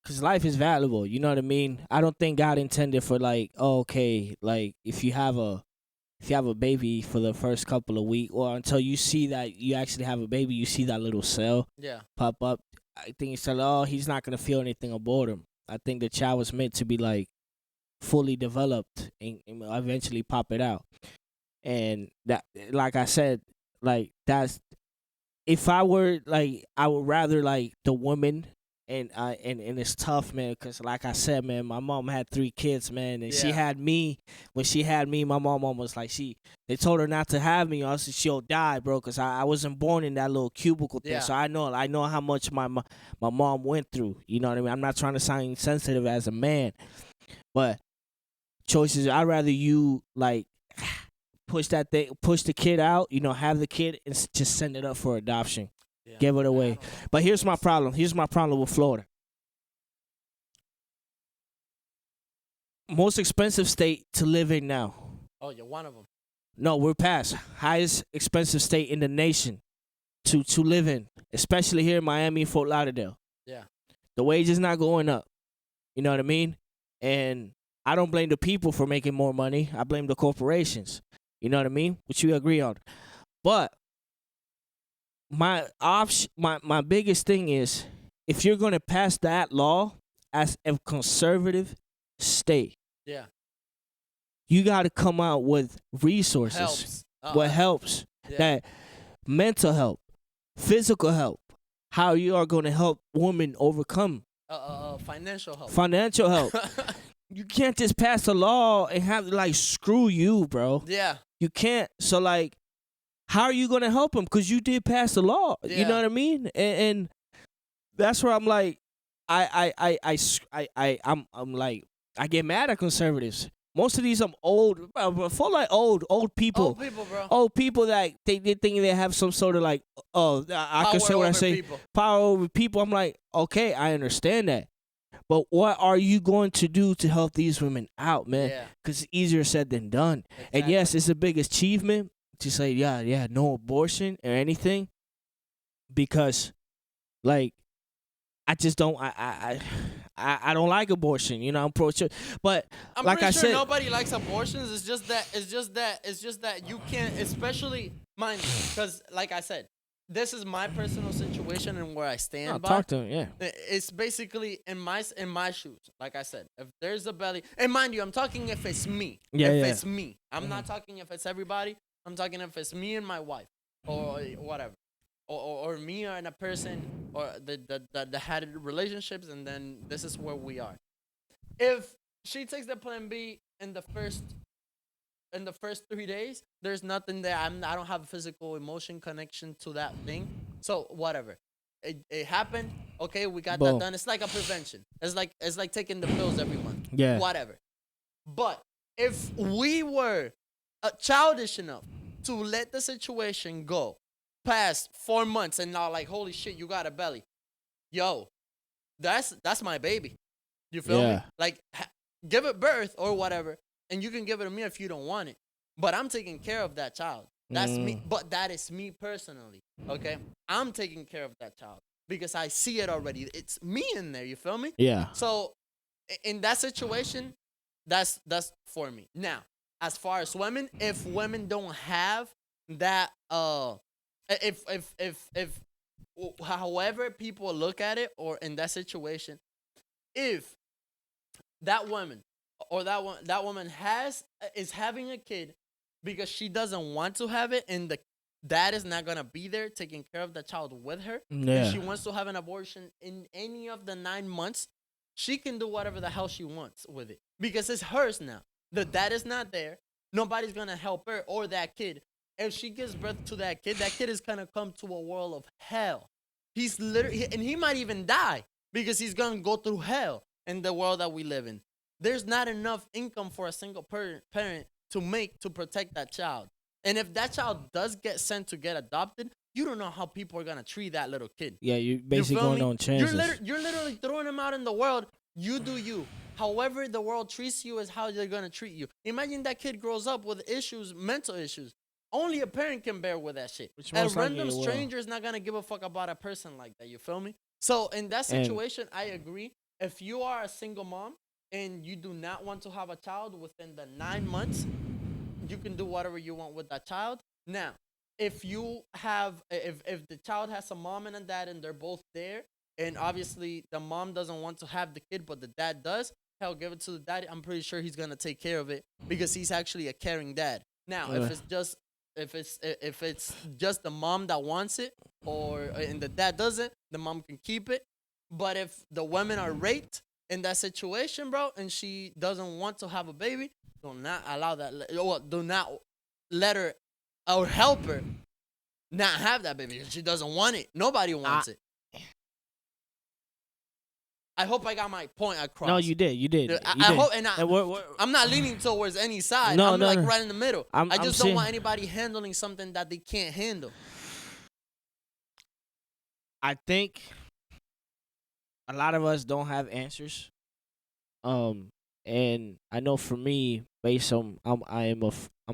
because life is valuable. You know what I mean? I don't think God intended for like, oh, okay, like if you have a baby for the first couple of weeks or until you see that you actually have a baby, you see that little cell Yeah, pop up. I think he said, oh, he's not gonna feel anything aboard him. I think the child was meant to be like fully developed and eventually pop it out. And that, like I said, like that's, if I were like, I would rather like the woman. And it's tough, man, because like I said, man, my mom had 3 kids, man, and she Yeah. had me. When she had me, my mom almost like they told her not to have me, or else she'll die, bro, because I wasn't born in that little cubicle thing. Yeah. So I know how much my mom went through. You know what I mean? I'm not trying to sound insensitive as a man, but choices. I'd rather you like push the kid out, you know, have the kid and just send it up for adoption. yeah. Give it away. I don't know. But here's my problem. Here's my problem with Florida. Most expensive state to live in now. Oh, you're one of them. No, we're past highest expensive state in the nation to live in, especially here in Miami and Fort Lauderdale. Yeah. The wage is not going up. You know what I mean? And I don't blame the people for making more money. I blame the corporations. You know what I mean? Which we agree on. But my biggest thing is, if you're gonna pass that law as a conservative state, Yeah. you got to come out with resources. Helps. What helps? Yeah. That mental help, physical help, how you are going to help women overcome Financial help. financial help. You can't just pass a law and have like screw you, bro. Yeah. You can't. So like, how are you going to help them? Because you did pass the law. You Yeah. know what I mean? And that's where I'm like, I'm like, I get mad at conservatives. Most of these old, full like old people. Old people, bro. Old people that they think they have some sort of like, I can say what I over say, people. power over people. I'm like, okay, I understand that, but what are you going to do to help these women out, man? Yeah. Because it's easier said than done. And Exactly. yes, it's a big achievement to say, yeah, no abortion or anything, because, like, I just don't, I don't like abortion. You know, I'm pro-choice, but I'm like pretty I sure said, nobody likes abortions. It's just that you can't, especially mine, because like I said, this is my personal situation and where I stand no, by. talk to him, yeah. It's basically in my shoes. Like I said, if there's a belly, and mind you, I'm talking if it's me. Yeah, if yeah. it's me, I'm not talking if it's everybody. I'm talking if it's me and my wife, or whatever, or me and a person, or the had relationships, and then this is where we are. If she takes the Plan B in the first 3 days, there's nothing there. I don't have a physical emotion connection to that thing. So whatever. It happened. Okay, we got Boom. that done. It's like a prevention. It's like taking the pills every month. Yeah. Whatever. But if we were childish enough to let the situation go past 4 months and now like, holy shit, you got a belly. Yo, that's my baby. You feel me? Yeah. Like, give it birth or whatever, and you can give it to me if you don't want it. But I'm taking care of that child. That's me. But that is me personally. Okay, I'm taking care of that child because I see it already. It's me in there. You feel me? Yeah. So, in that situation, that's for me. Now, as far as women, if women don't have that, if however people look at it, or in that situation, if that woman or that woman is having a kid because she doesn't want to have it, and the dad is not gonna be there taking care of the child with her, Yeah. and she wants to have an abortion in any of the 9 months, she can do whatever the hell she wants with it because it's hers now. The dad is not there. Nobody's gonna help her or that kid. If she gives birth to that kid is gonna come to a world of hell. He's literally, and he might even die because he's gonna go through hell in the world that we live in. There's not enough income for a single parent to make to protect that child. And if that child does get sent to get adopted, you don't know how people are gonna treat that little kid. Yeah, you You basically feel going me? on chances. You're literally throwing him out in the world. You do you. However the world treats you is how they're gonna treat you. Imagine that kid grows up with issues, mental issues. Only a parent can bear with that shit. Which A most likely random it will. stranger is not gonna give a fuck about a person like that. You feel me? So in that And- situation, I agree. If you are a single mom and you do not want to have a child within the 9 months, you can do whatever you want with that child. Now, if the child has a mom and a dad and they're both there, and obviously the mom doesn't want to have the kid but the dad does, hell, give it to the dad. I'm pretty sure he's gonna take care of it because he's actually a caring dad. Now, Yeah. if it's just the mom that wants it, and the dad doesn't, the mom can keep it. But if the women are raped in that situation, bro, and she doesn't want to have a baby, do not allow that. Do not let her or help her not have that baby because she doesn't want it. Nobody wants it. I hope I got my point across. No, you did. You did. I You did. hope, and I'm not leaning towards any side. No, I'm no, like no. right in the middle. I'm I just don't saying- want anybody handling something that they can't handle. I think a lot of us don't have answers. And I know for me, based on I'm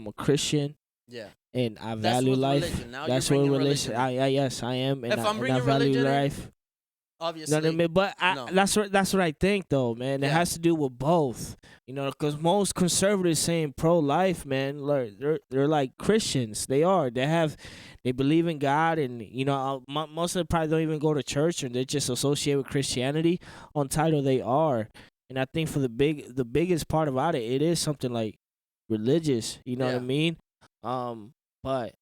a Christian Yeah. and I That's value with life. religion. Now That's you're what bringing religion. religion in. Yes, I am, and If I'm I bringing value religion in, life. obviously. You know what I mean? But no. that's what I think, though, man. It Yeah. has to do with both. You know, because most conservatives saying pro-life, man, like, they're like Christians. They are. They believe in God, and most of them probably don't even go to church, and they just associate with Christianity. On title, they are. And I think for the biggest part about it, it is something like religious. You know what I Yeah. mean? But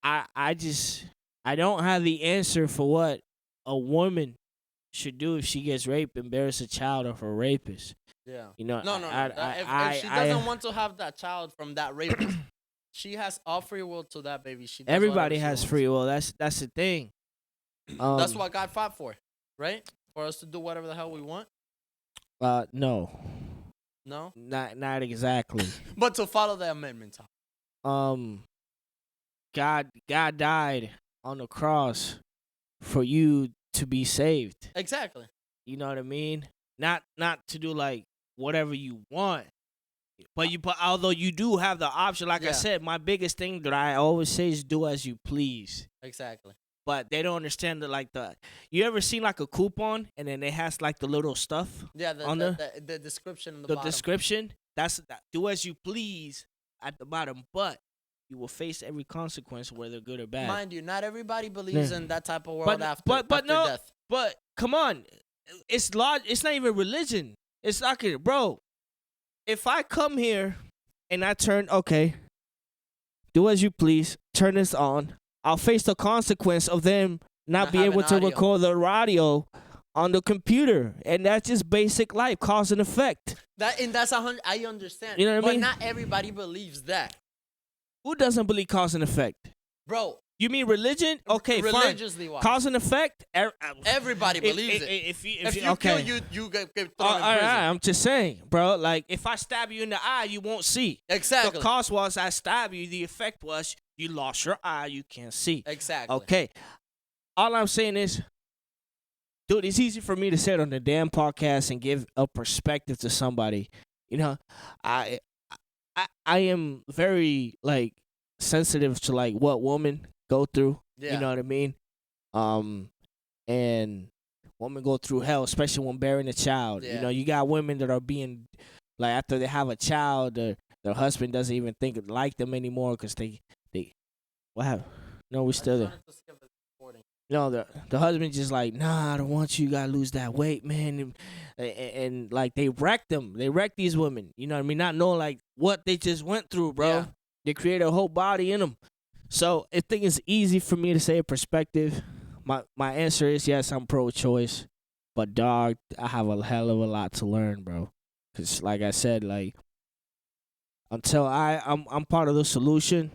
I don't have the answer for what a woman should do if she gets raped and bears a child of her rapist. Yeah. You know, No. If she doesn't want to have that child from that rapist, she has all free will to that baby. She does everybody whatever she has wants. free will. That's the thing. That's what God fought for, right? For us to do whatever the hell we want. No, No, not exactly. but to follow the amendment. God died on the cross for you to be saved. Exactly. You know what I mean? Not to do like whatever you want. But although you do have the option, like I Yeah. said, my biggest thing that I always say is do as you please. Exactly. But they don't understand you ever seen like a coupon and then it has like the little stuff Yeah. on The description. On the bottom. description? Do as you please at the bottom, but you will face every consequence, whether good or bad. Mind you, not everybody believes Yeah. in that type of world But- after but after no- death. But come on, it's not even religion. It's not bro. If I come here and I turn do as you please, turn this on, I'll face the consequence of them not Not being able having to audio. record the audio on the computer, and that's just basic life, cause and effect. That's 100. I understand. You know what I but mean? not everybody believes that, Who doesn't believe cause and effect? bro. You mean religion? Okay, fine. Religiously wise, Cause and effect. everybody believes it. If If you you kill, you get thrown in prison. I'm just saying, bro. Like, if I stab you in the eye, you won't see. Exactly. The cause was I stab you. The effect was you lost your eye. You can't see. Exactly. Okay. All I'm saying is, dude, it's easy for me to say it on the damn podcast and give a perspective to somebody. You know, I am very like sensitive to like what women go through. Yeah. You know what I mean? And women go through hell, especially when bearing a child. Yeah. You know, you got women that are being like after they have a child, their husband doesn't even like them anymore because they what happened? No, we still there. No, the husband just like, nah, I don't want you. You gotta lose that weight, man. And like they wreck them. They wreck these women. You know what I mean? Not knowing like what they just went through, bro. Yeah. They create a whole body in them. So I think it's easy for me to say a perspective. My answer is yes, I'm pro-choice, but dog, I have a hell of a lot to learn, bro. Cause like I said, like until I'm part of the solution,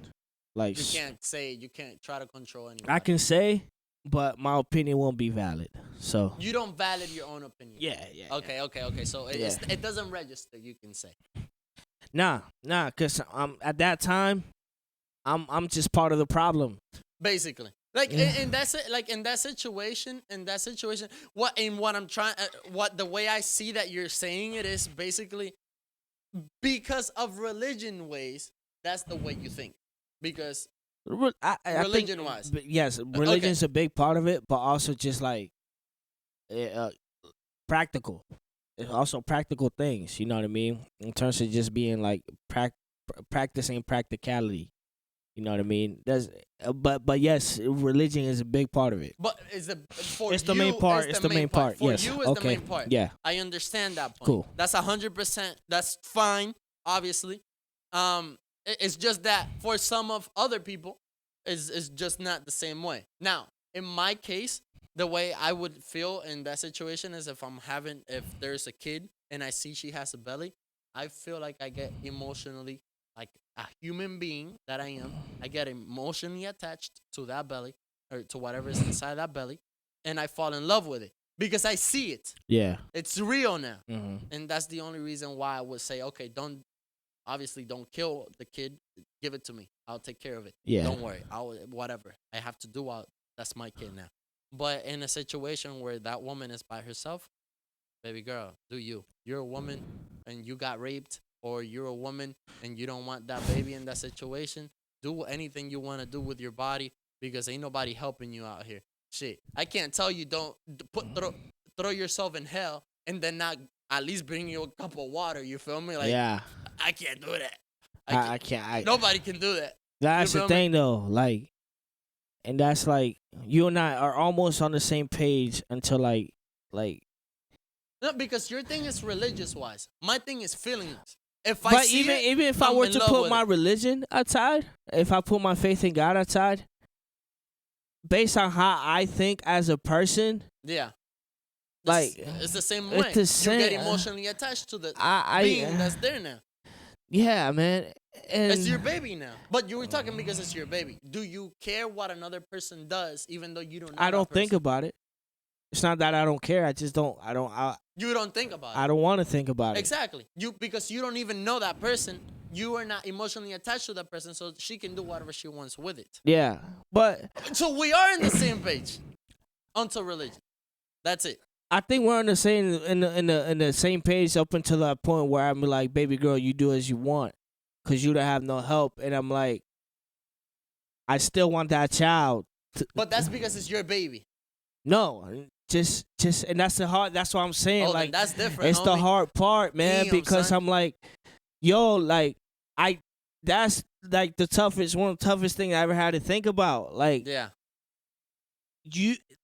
like You can't try to control anybody. I can say, but my opinion won't be valid. So You don't valid your own opinion. yeah. Okay. So it doesn't register. You can say. Nah, cause at that time, I'm just part of the problem. Basically, like in that situation, what I'm trying, what the way I see that you're saying it is basically because of religion ways. That's the way you think, because I think, Religion-wise. yes, religion's a big part of it, but also just like practical. It's also practical things. You know what I mean? In terms of just being like practicing practicality. You know what I mean? But yes, religion is a big part of it. but it's The main part. It's the main part. For Yes. you, it's Okay. the main part. Yeah. I understand that point. Cool. That's 100%. That's fine. Obviously, it's just that for some of other people, is just not the same way. Now, in my case, the way I would feel in that situation is if there's a kid and I see she has a belly, I feel like I get emotionally, like a human being that I am, I get emotionally attached to that belly or to whatever is inside that belly, and I fall in love with it because I see it. Yeah. It's real now. Mm-hmm. And that's the only reason why I would say, okay, don't kill the kid. Give it to me. I'll take care of it. Yeah. Don't worry. Whatever I have to do, that's my kid now. But in a situation where that woman is by herself, baby girl, do you. You're a woman and you got raped, or you're a woman and you don't want that baby in that situation. Do anything you want to do with your body because ain't nobody helping you out here. Shit. I can't tell you don't throw yourself in hell and then not at least bring you a cup of water. You feel me? Like, yeah, I can't do that. I can't. Nobody can do that. That's you the feel me? thing, though. Like, and that's like you and I are almost on the same page until like. No, because your thing is religious wise. My thing is feelings. If I But see even it, even if I I'm were in to love put with my it. religion aside, if I put my faith in God aside, based on how I think as a person, Yeah. like It's the same it's way. the You same- get emotionally attached to the I being that's there now. yeah, man, and It's your baby now. But you were talking because it's your baby. Do you care what another person does, even though you don't know I don't that think person? about it. It's not that I don't care. I just don't. You don't think about I it. don't want to think about it. Exactly. Because you don't even know that person. You are not emotionally attached to that person, so she can do whatever she wants with it. Yeah, but So we are in the same page. Until religion. That's it. I think we're on the same in the same page up until that point where I'm like, baby girl, you do as you want, cause you don't have no help, and I'm like, I still want that child. But that's because it's your baby. No, just and that's the hard. That's what I'm saying. Oh, like then that's different. it's the homie. hard part, man, Damn, because son. I'm like, yo, like that's like the toughest, one of the toughest thing I ever had to think about. Like Yeah.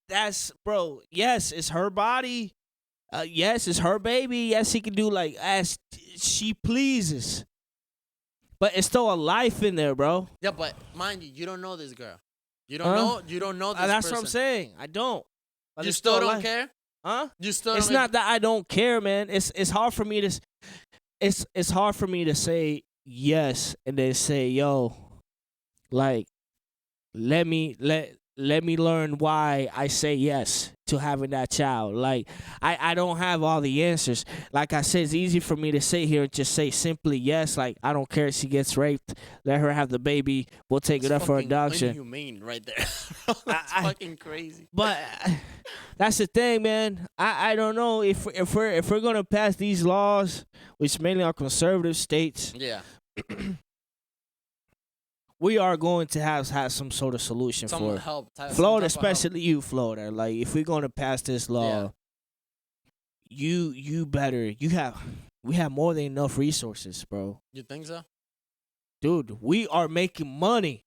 that's bro. Yes, it's her body. Yes, it's her baby. Yes, he can do like as she pleases. But it's still a life in there, bro. Yeah, but mind you, you don't know this girl. You don't Huh? know. You don't know this That's person. what I'm saying. I don't. But You it's still a don't life. care. Huh? You still. It's don't not that I don't care, man. It's hard for me to it's hard for me to say yes and then say, yo, like let me learn why I say yes to having that child. Like I don't have all the answers. Like I said, it's easy for me to sit here and just say simply yes. Like I don't care if she gets raped. Let her have the baby. We'll take it up for fucking adoption. Inhumane, right there. That's I- fucking crazy. But that's the thing, man. I don't know if we're gonna pass these laws, which mainly are conservative states, Yeah. we are going to have some sort of solution Someone for help. Florida, especially you, Florida. Like if we're gonna pass this law, Yeah. you better we have more than enough resources, bro. You think so? Dude, we are making money.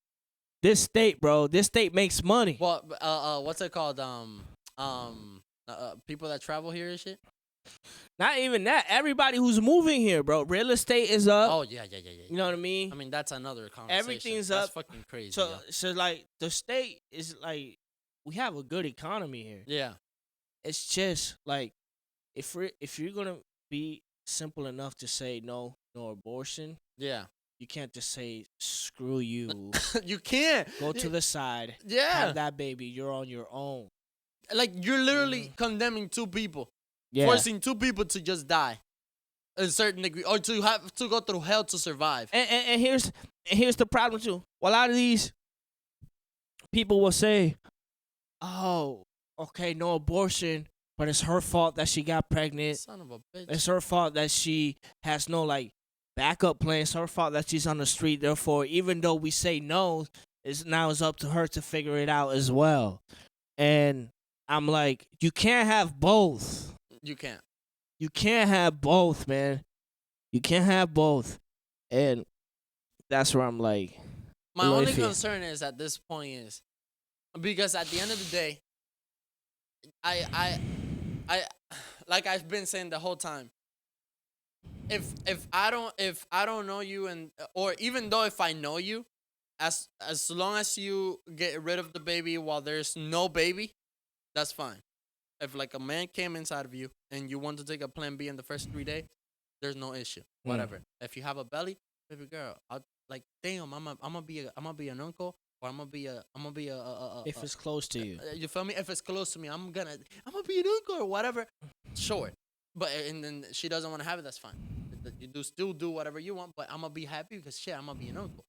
This state, bro. This state makes money. Well, what's it called? People that travel here and shit. Not even that. Everybody who's moving here, bro. Real estate is up. Oh yeah. You know what I mean? I mean, that's another conversation. Everything's That's up. fucking crazy. So yo. so like the state is like we have a good economy here. Yeah. It's just like if you're gonna be simple enough to say no abortion, Yeah. you can't just say screw you. You can't. Go to the side. Yeah. Have that baby. You're on your own. Like you're literally condemning two people, Yeah. forcing two people to just die, a certain degree, or to have to go through hell to survive. And here's the problem too. Well, a lot of these people will say, "Oh, okay, no abortion, but it's her fault that she got pregnant. Son of a bitch. It's her fault that she has no like backup plan. It's her fault that she's on the street. Therefore, even though we say no, it's up to her to figure it out as well." And I'm like, you can't have both. You can't. You can't have both, man. You can't have both. And that's where I'm like, My Well, only if you- concern is at this point is because at the end of the day, I like I've been saying the whole time. If I don't know you and or even though if I know you, as long as you get rid of the baby while there's no baby, that's fine. If like a man came inside of you and you want to take a plan B in the first 3 days, there's no issue. Whatever. If you have a belly, baby girl, I'll like damn, I'm gonna be an uncle or I'm gonna be a if it's close to you. you feel me? If it's close to me, I'm gonna be an uncle or whatever. Sure, but and then she doesn't want to have it. That's fine. You still do whatever you want, but I'm gonna be happy because shit, I'm gonna be an uncle.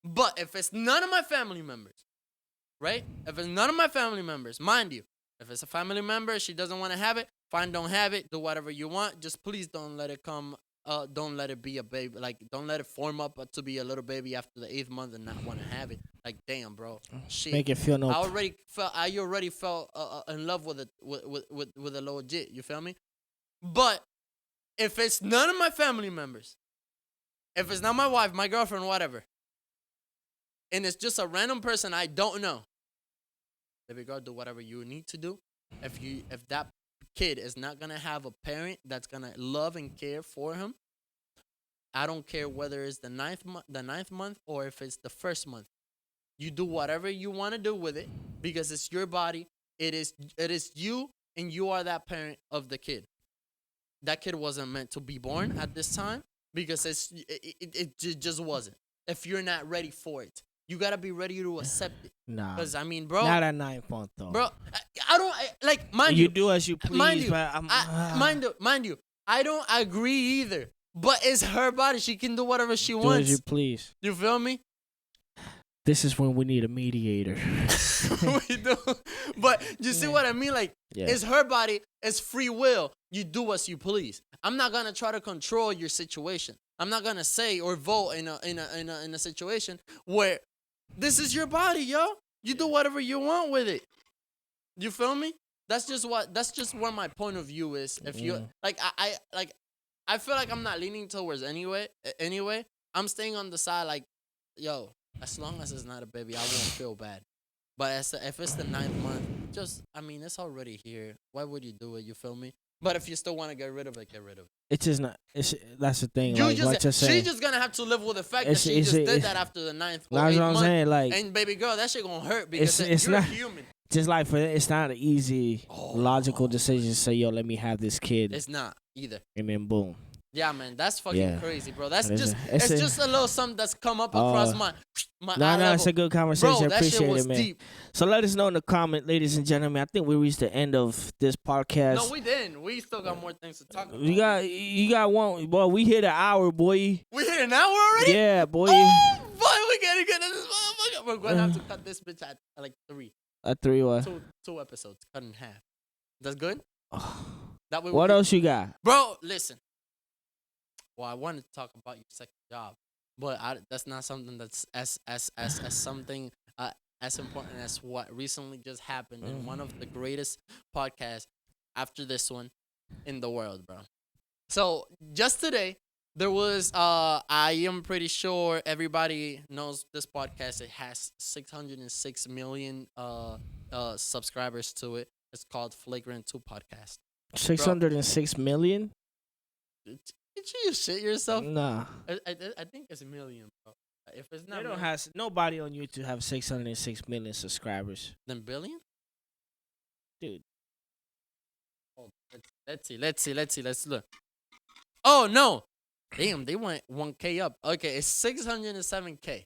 But if it's none of my family members, right? If it's none of my family members, mind you, if it's a family member, she doesn't want to have it. Fine, don't have it. Do whatever you want. Just please don't let it come don't let it be a baby. Like, don't let it form up to be a little baby after the 8th month and not want to have it. Like, damn, bro, shit. Make it feel no. I already felt in love with it with a legit. You feel me? But if it's none of my family members, if it's not my wife, my girlfriend, whatever, and it's just a random person I don't know, baby girl, do whatever you need to do. If that kid is not gonna have a parent that's gonna love and care for him, I don't care whether it's the ninth month or if it's the 1st month. You do whatever you want to do with it because it's your body. It is you, and you are that parent of the kid. That kid wasn't meant to be born at this time because it just wasn't. If you're not ready for it, you gotta be ready to accept it. Nah. Because I mean, bro, Not at 9th month though. bro, I don't like mind you you. do as you please, Mind you, but I'm, mind you, I don't agree either. But it's her body; she can do whatever she do wants. as you please. You feel me? This is when we need a mediator. We do. But you see what I mean? Like, Yeah. it's her body. It's free will. You do as you please. I'm not gonna try to control your situation. I'm not gonna say or vote in a situation where this is your body, yo. You do whatever you want with it. You feel me? That's just what my point of view is. If you I feel like I'm not leaning towards anyway. I'm staying on the side like, yo, as long as it's not a baby, I won't feel bad. But if it's the 9th month, it's already here. Why would you do it? You feel me? But if you still want to get rid of it, get rid of it. It's just not. That's the thing. You Like, just, like you're saying. she's just gonna have to live with the fact that It's- she it's- just did it's- that after the 9th or That's 8th what I'm month. saying. Like, And baby girl, that shit gonna hurt because it's you're not- human. just like for it's not an easy, logical decision to say, yo, let me have this kid, It's not either. and then boom. Yeah, man, that's fucking Yeah. crazy, bro. That's It's just a- it's it's a- just a little something that's come up across my eye No, level. it's a good conversation. Bro, that Appreciate shit was it, man. deep. So let us know in the comment, ladies and gentlemen. I think we reached the end of this podcast. No, we didn't. We still got more things to talk about. you got one, boy. We hit an hour, boy. We here an hour already? Yeah, boy. Oh, boy, we gotta get in this motherfucker. We're gonna have to cut this bitch at like 3. A 3 what? Two episodes, cut in half. That's good? That way we What can- else you got? Bro, listen. Well, I wanted to talk about your second job, but that's not something that's as something as important as what recently just happened in one of the greatest podcasts after this one in the world, bro. So just today, there was I am pretty sure everybody knows this podcast. It has 606 million subscribers to it. It's called Flagrant 2 Podcast. 606 million? Did you shit yourself? Nah. I think it's a million, bro. If it's not, They don't million, have nobody on YouTube have 606 million subscribers. then billion. Dude. Oh, let's look. Oh no, damn, they went 1K up. Okay, it's 607K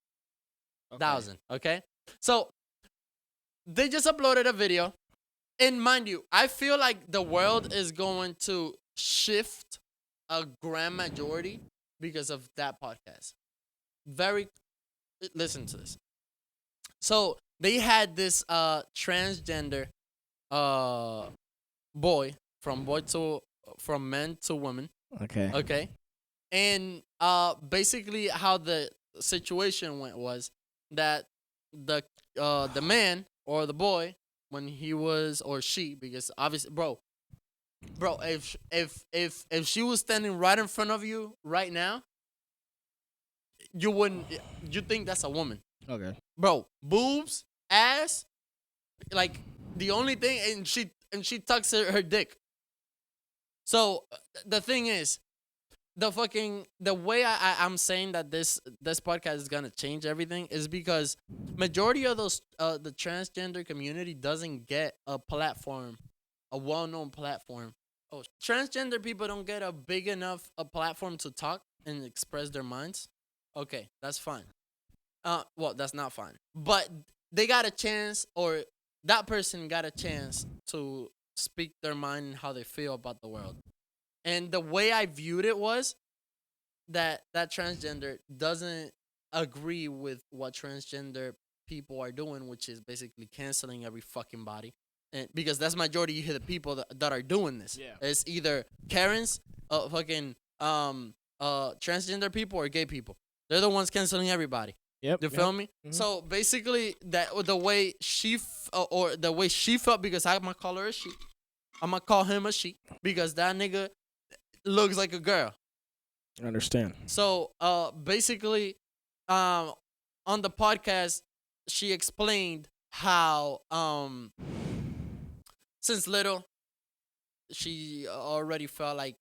thousand. Okay, so they just uploaded a video, and mind you, I feel like the world is going to shift a grand majority because of that podcast. Listen to this. So they had this transgender boy from men to women. Okay. Okay. And basically how the situation went was that the man or the boy, when he was, or she, because obviously bro, if she was standing right in front of you right now, you think that's a woman. Okay. Bro, boobs, ass, like the only thing, and she tucks her dick. So the thing is, the way I'm saying that this podcast is gonna change everything is because majority of those the transgender community doesn't get a platform, a well-known platform. Oh, transgender people don't get a big enough a platform to talk and express their minds. Okay, that's fine. Well, that's not fine. But they got a chance, or that person got a chance to speak their mind and how they feel about the world. And the way I viewed it was that transgender doesn't agree with what transgender people are doing, which is basically canceling every fucking body. And because that's majority of the people that are doing this. Yeah. It's either Karens, fucking transgender people or gay people. They're the ones canceling everybody. Yep. You feel me? Mhm. So basically, that the way or the way she felt, because I'm gonna call her a she. I'm gonna call him a she because that nigga looks like a girl. I understand. So basically, on the podcast, she explained how since little she already felt like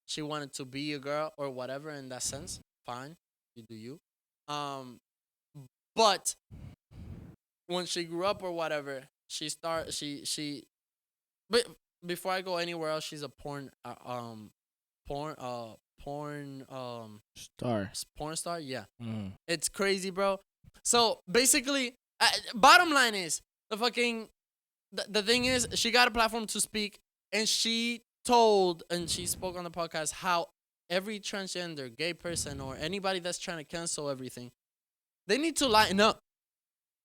she wanted to be a girl or whatever in that sense. Fine, you do you. Um, but when she grew up or whatever, she. But before I go anywhere else, she's a porn Star. porn star. Yeah, Mm. it's crazy, bro. So basically, bottom line is the thing is she got a platform to speak, and she spoke on the podcast how every transgender, gay person, or anybody that's trying to cancel everything, they need to lighten up.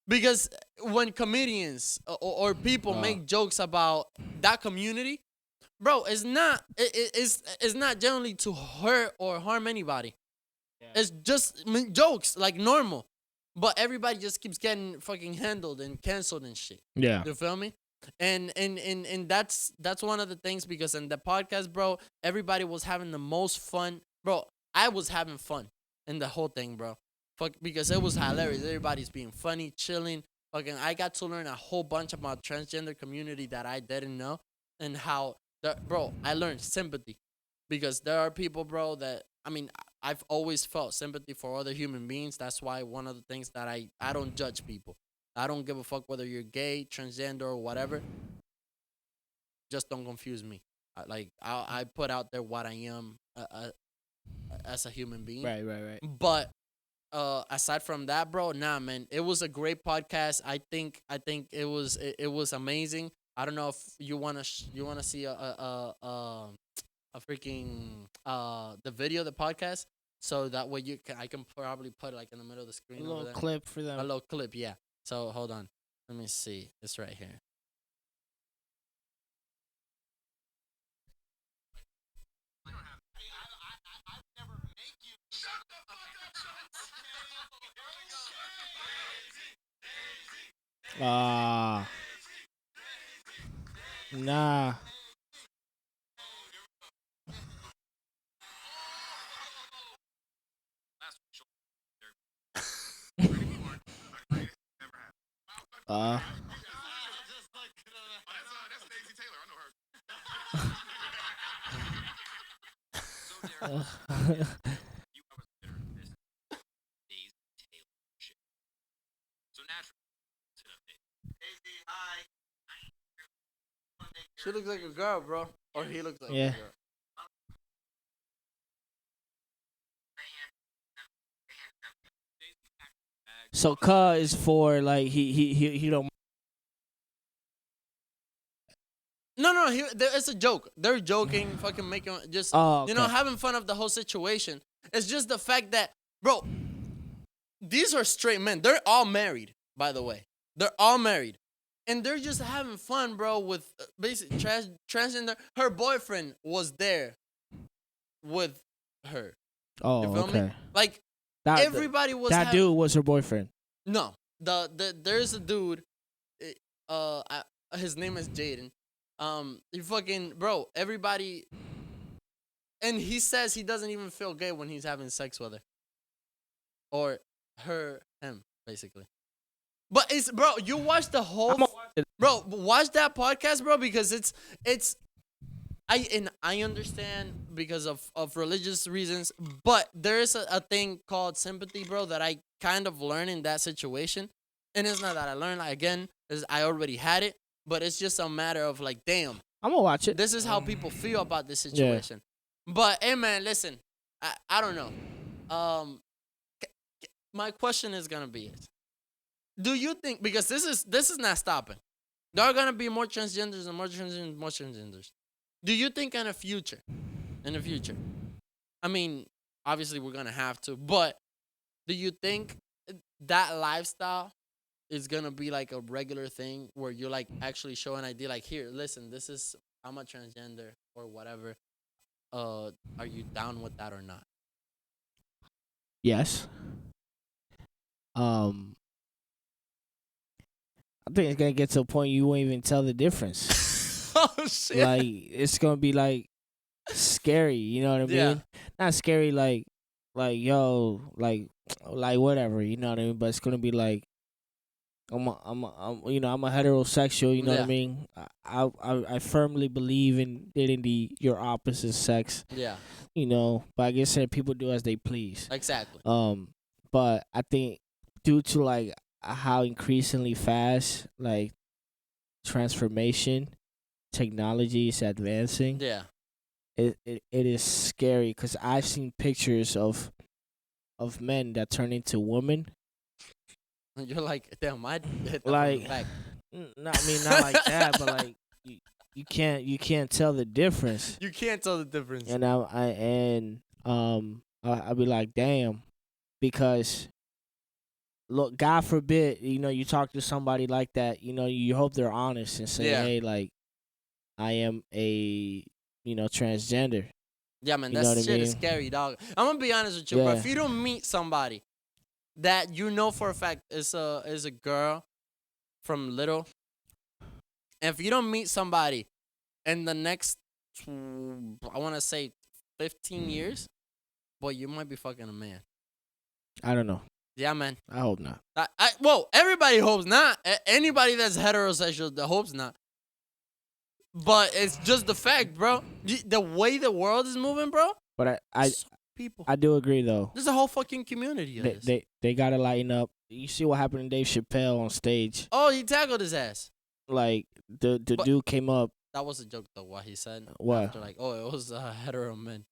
Because when comedians or people make jokes about that community, bro, it's not generally to hurt or harm anybody. It's just jokes like normal, but everybody just keeps getting fucking handled and canceled and shit. Yeah. You feel me? And that's one of the things, because in the podcast, bro, everybody was having the most fun, bro. I was having fun in the whole thing, bro. Fuck, because it was hilarious. Everybody's being funny, chilling. Fucking, I got to learn a whole bunch about transgender community that I didn't know, and how bro, I learned sympathy, because there are people, bro, that I mean, I've always felt sympathy for other human beings. That's why one of the things that I don't judge people. I don't give a fuck whether you're gay, transgender, or whatever. Just don't confuse me. I put out there what I am as a human being. Right. But aside from that, bro, nah, man, it was a great podcast. I think it was amazing. I don't know if you wanna see a freaking the video of the podcast, so that way I can probably put it like in the middle of the A screen over little there. clip for them. A little clip, yeah. So hold on, let me see. It's right here. Nah. Uh. She looks like a girl, bro, or he looks like Yeah. a girl. So Ka is for like he don't. No, it's a joke. They're joking, fucking making just Oh, you know, okay. having fun of the whole situation. It's just the fact that, bro, these are straight men. They're all married, by the way. They're all married, and they're just having fun, bro. With basic transgender. Her boyfriend was there with her. Oh, You feel okay. me? Like That everybody was that dude was her boyfriend. No, there's a dude. His name is Jaden. He fucking, bro. Everybody, and he says he doesn't even feel gay when he's having sex with her, or him, basically. But it's, bro. You watch the whole, bro. Watch that podcast, bro, because it's. I understand because of religious reasons, but there is a thing called sympathy, bro, that I kind of learned in that situation. And it's not that I learned, like, again, is I already had it, but it's just a matter of like, damn, I'm gonna watch it. this is how people feel about this situation. But hey, man, listen, I don't know. My question is gonna be is, do you think, because this is not stopping, there are gonna be more transgenders and more transgenders and more transgenders. Do you think in the future, I mean, obviously we're gonna have to, but do you think that lifestyle is gonna be like a regular thing where you like actually show an ID, like, here, listen, this is, I'm a transgender or whatever. are you down with that or not? Yes. I think it's gonna get to a point you won't even tell the difference. Oh shit! Like it's gonna be like scary. You know what I mean? Yeah. Not scary like yo like whatever. You know what I mean? But it's gonna be like I'm a heterosexual. You know what Yeah. I mean? I firmly believe in dating your opposite sex. Yeah, You know, but I guess people do as they please. exactly. But I think due to like how increasingly fast like transformation technology is advancing, Yeah, it is scary because I've seen pictures of men that turn into women. you're like, damn, I hit that Like, back. I mean, not like that, but like you can't tell the difference. You can't tell the difference. And I'll be like, damn, because look, God forbid, you talk to somebody like that, you hope they're honest and say, Yeah. hey, like, I am a, transgender. Yeah, man, You know that what I shit is mean? scary, dog. I'm gonna be honest with you, bro. Yeah. If you don't meet somebody that you know for a fact is a girl from little, and if you don't meet somebody in the next, I want to say 15 years, boy, you might be fucking a man. I don't know. Yeah, man. I hope not. Well, everybody hopes not. Anybody that's heterosexual that hopes not. But it's just the fact, bro. The way the world is moving, bro. But I so people. I do agree though. There's a whole fucking community of this. They gotta lighten up. You see what happened to Dave Chappelle on stage? Oh, he tackled his ass. Like the But- dude came up. That was a joke, though. What he said. What? After, like, oh, it was hetero men.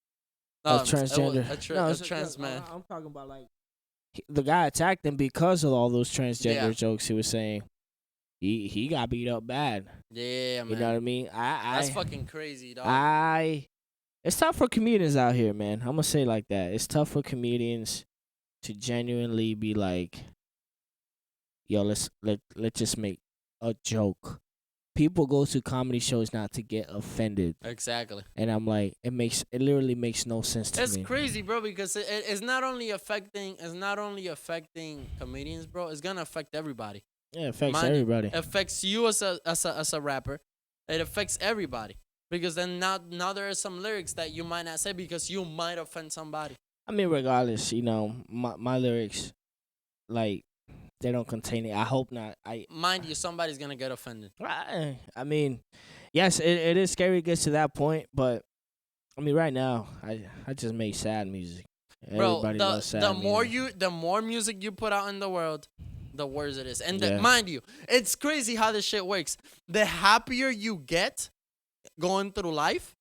A It was transgender. a trans man. I'm talking about like the guy attacked him because of all those transgender Yeah. jokes he was saying. He got beat up bad. Yeah, man. You know what I mean? That's fucking crazy, dog. It's tough for comedians out here, man. I'm gonna say it like that. It's tough for comedians to genuinely be like, yo, let's just make a joke. People go to comedy shows not to get offended, Exactly. and I'm like, it literally makes no sense to It's me. crazy, bro, because it's not only affecting comedians, bro. It's gonna affect everybody. Yeah, it affects Mind you, everybody. It affects you as a rapper. It affects everybody because then now there are some lyrics that you might not say because you might offend somebody. I mean, regardless, my lyrics, like, they don't contain it. I hope not. Mind you, somebody's gonna get offended. I mean, yes, it is scary. It gets to that point, but I mean, right now, I just make sad music. Bro, Everybody loves sad music. the more music you put out in the world, the worse it is. And Yeah. mind you, it's crazy how this shit works. The happier you get going through life,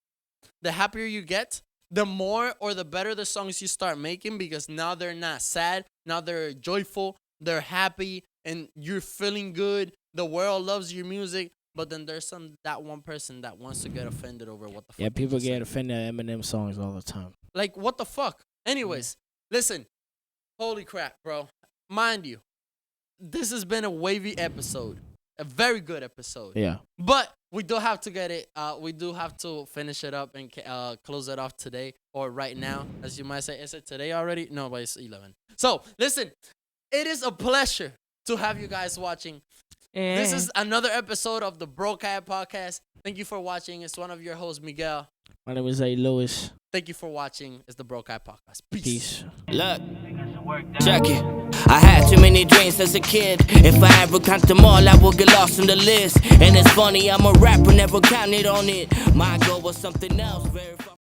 the happier you get, the more or the better the songs you start making because now they're not sad, now they're joyful, they're happy, and you're feeling good. The world loves your music, but then there's that one person that wants to get offended over what the fuck. Yeah, you people just get said. offended at Eminem songs all the time. Like, what the fuck? Anyways, listen. Holy crap, bro. Mind you, this has been a wavy episode. A very good episode. Yeah. But we do have to get it. We do have to finish it up and close it off today or right now, as you might say. Is it today already? No, but it's 11. So, listen. It is a pleasure to have you guys watching. This is another episode of the Bro Cat Podcast. Thank you for watching. It's one of your hosts, Miguel. My name is A. Lewis. Thank you for watching. It's the Bro Cat Podcast. Peace. Look, check it. I had too many dreams as a kid. If I ever count them all, I will get lost in the list. And it's funny, I'm a rapper, never counted on it. My goal was something else, very far.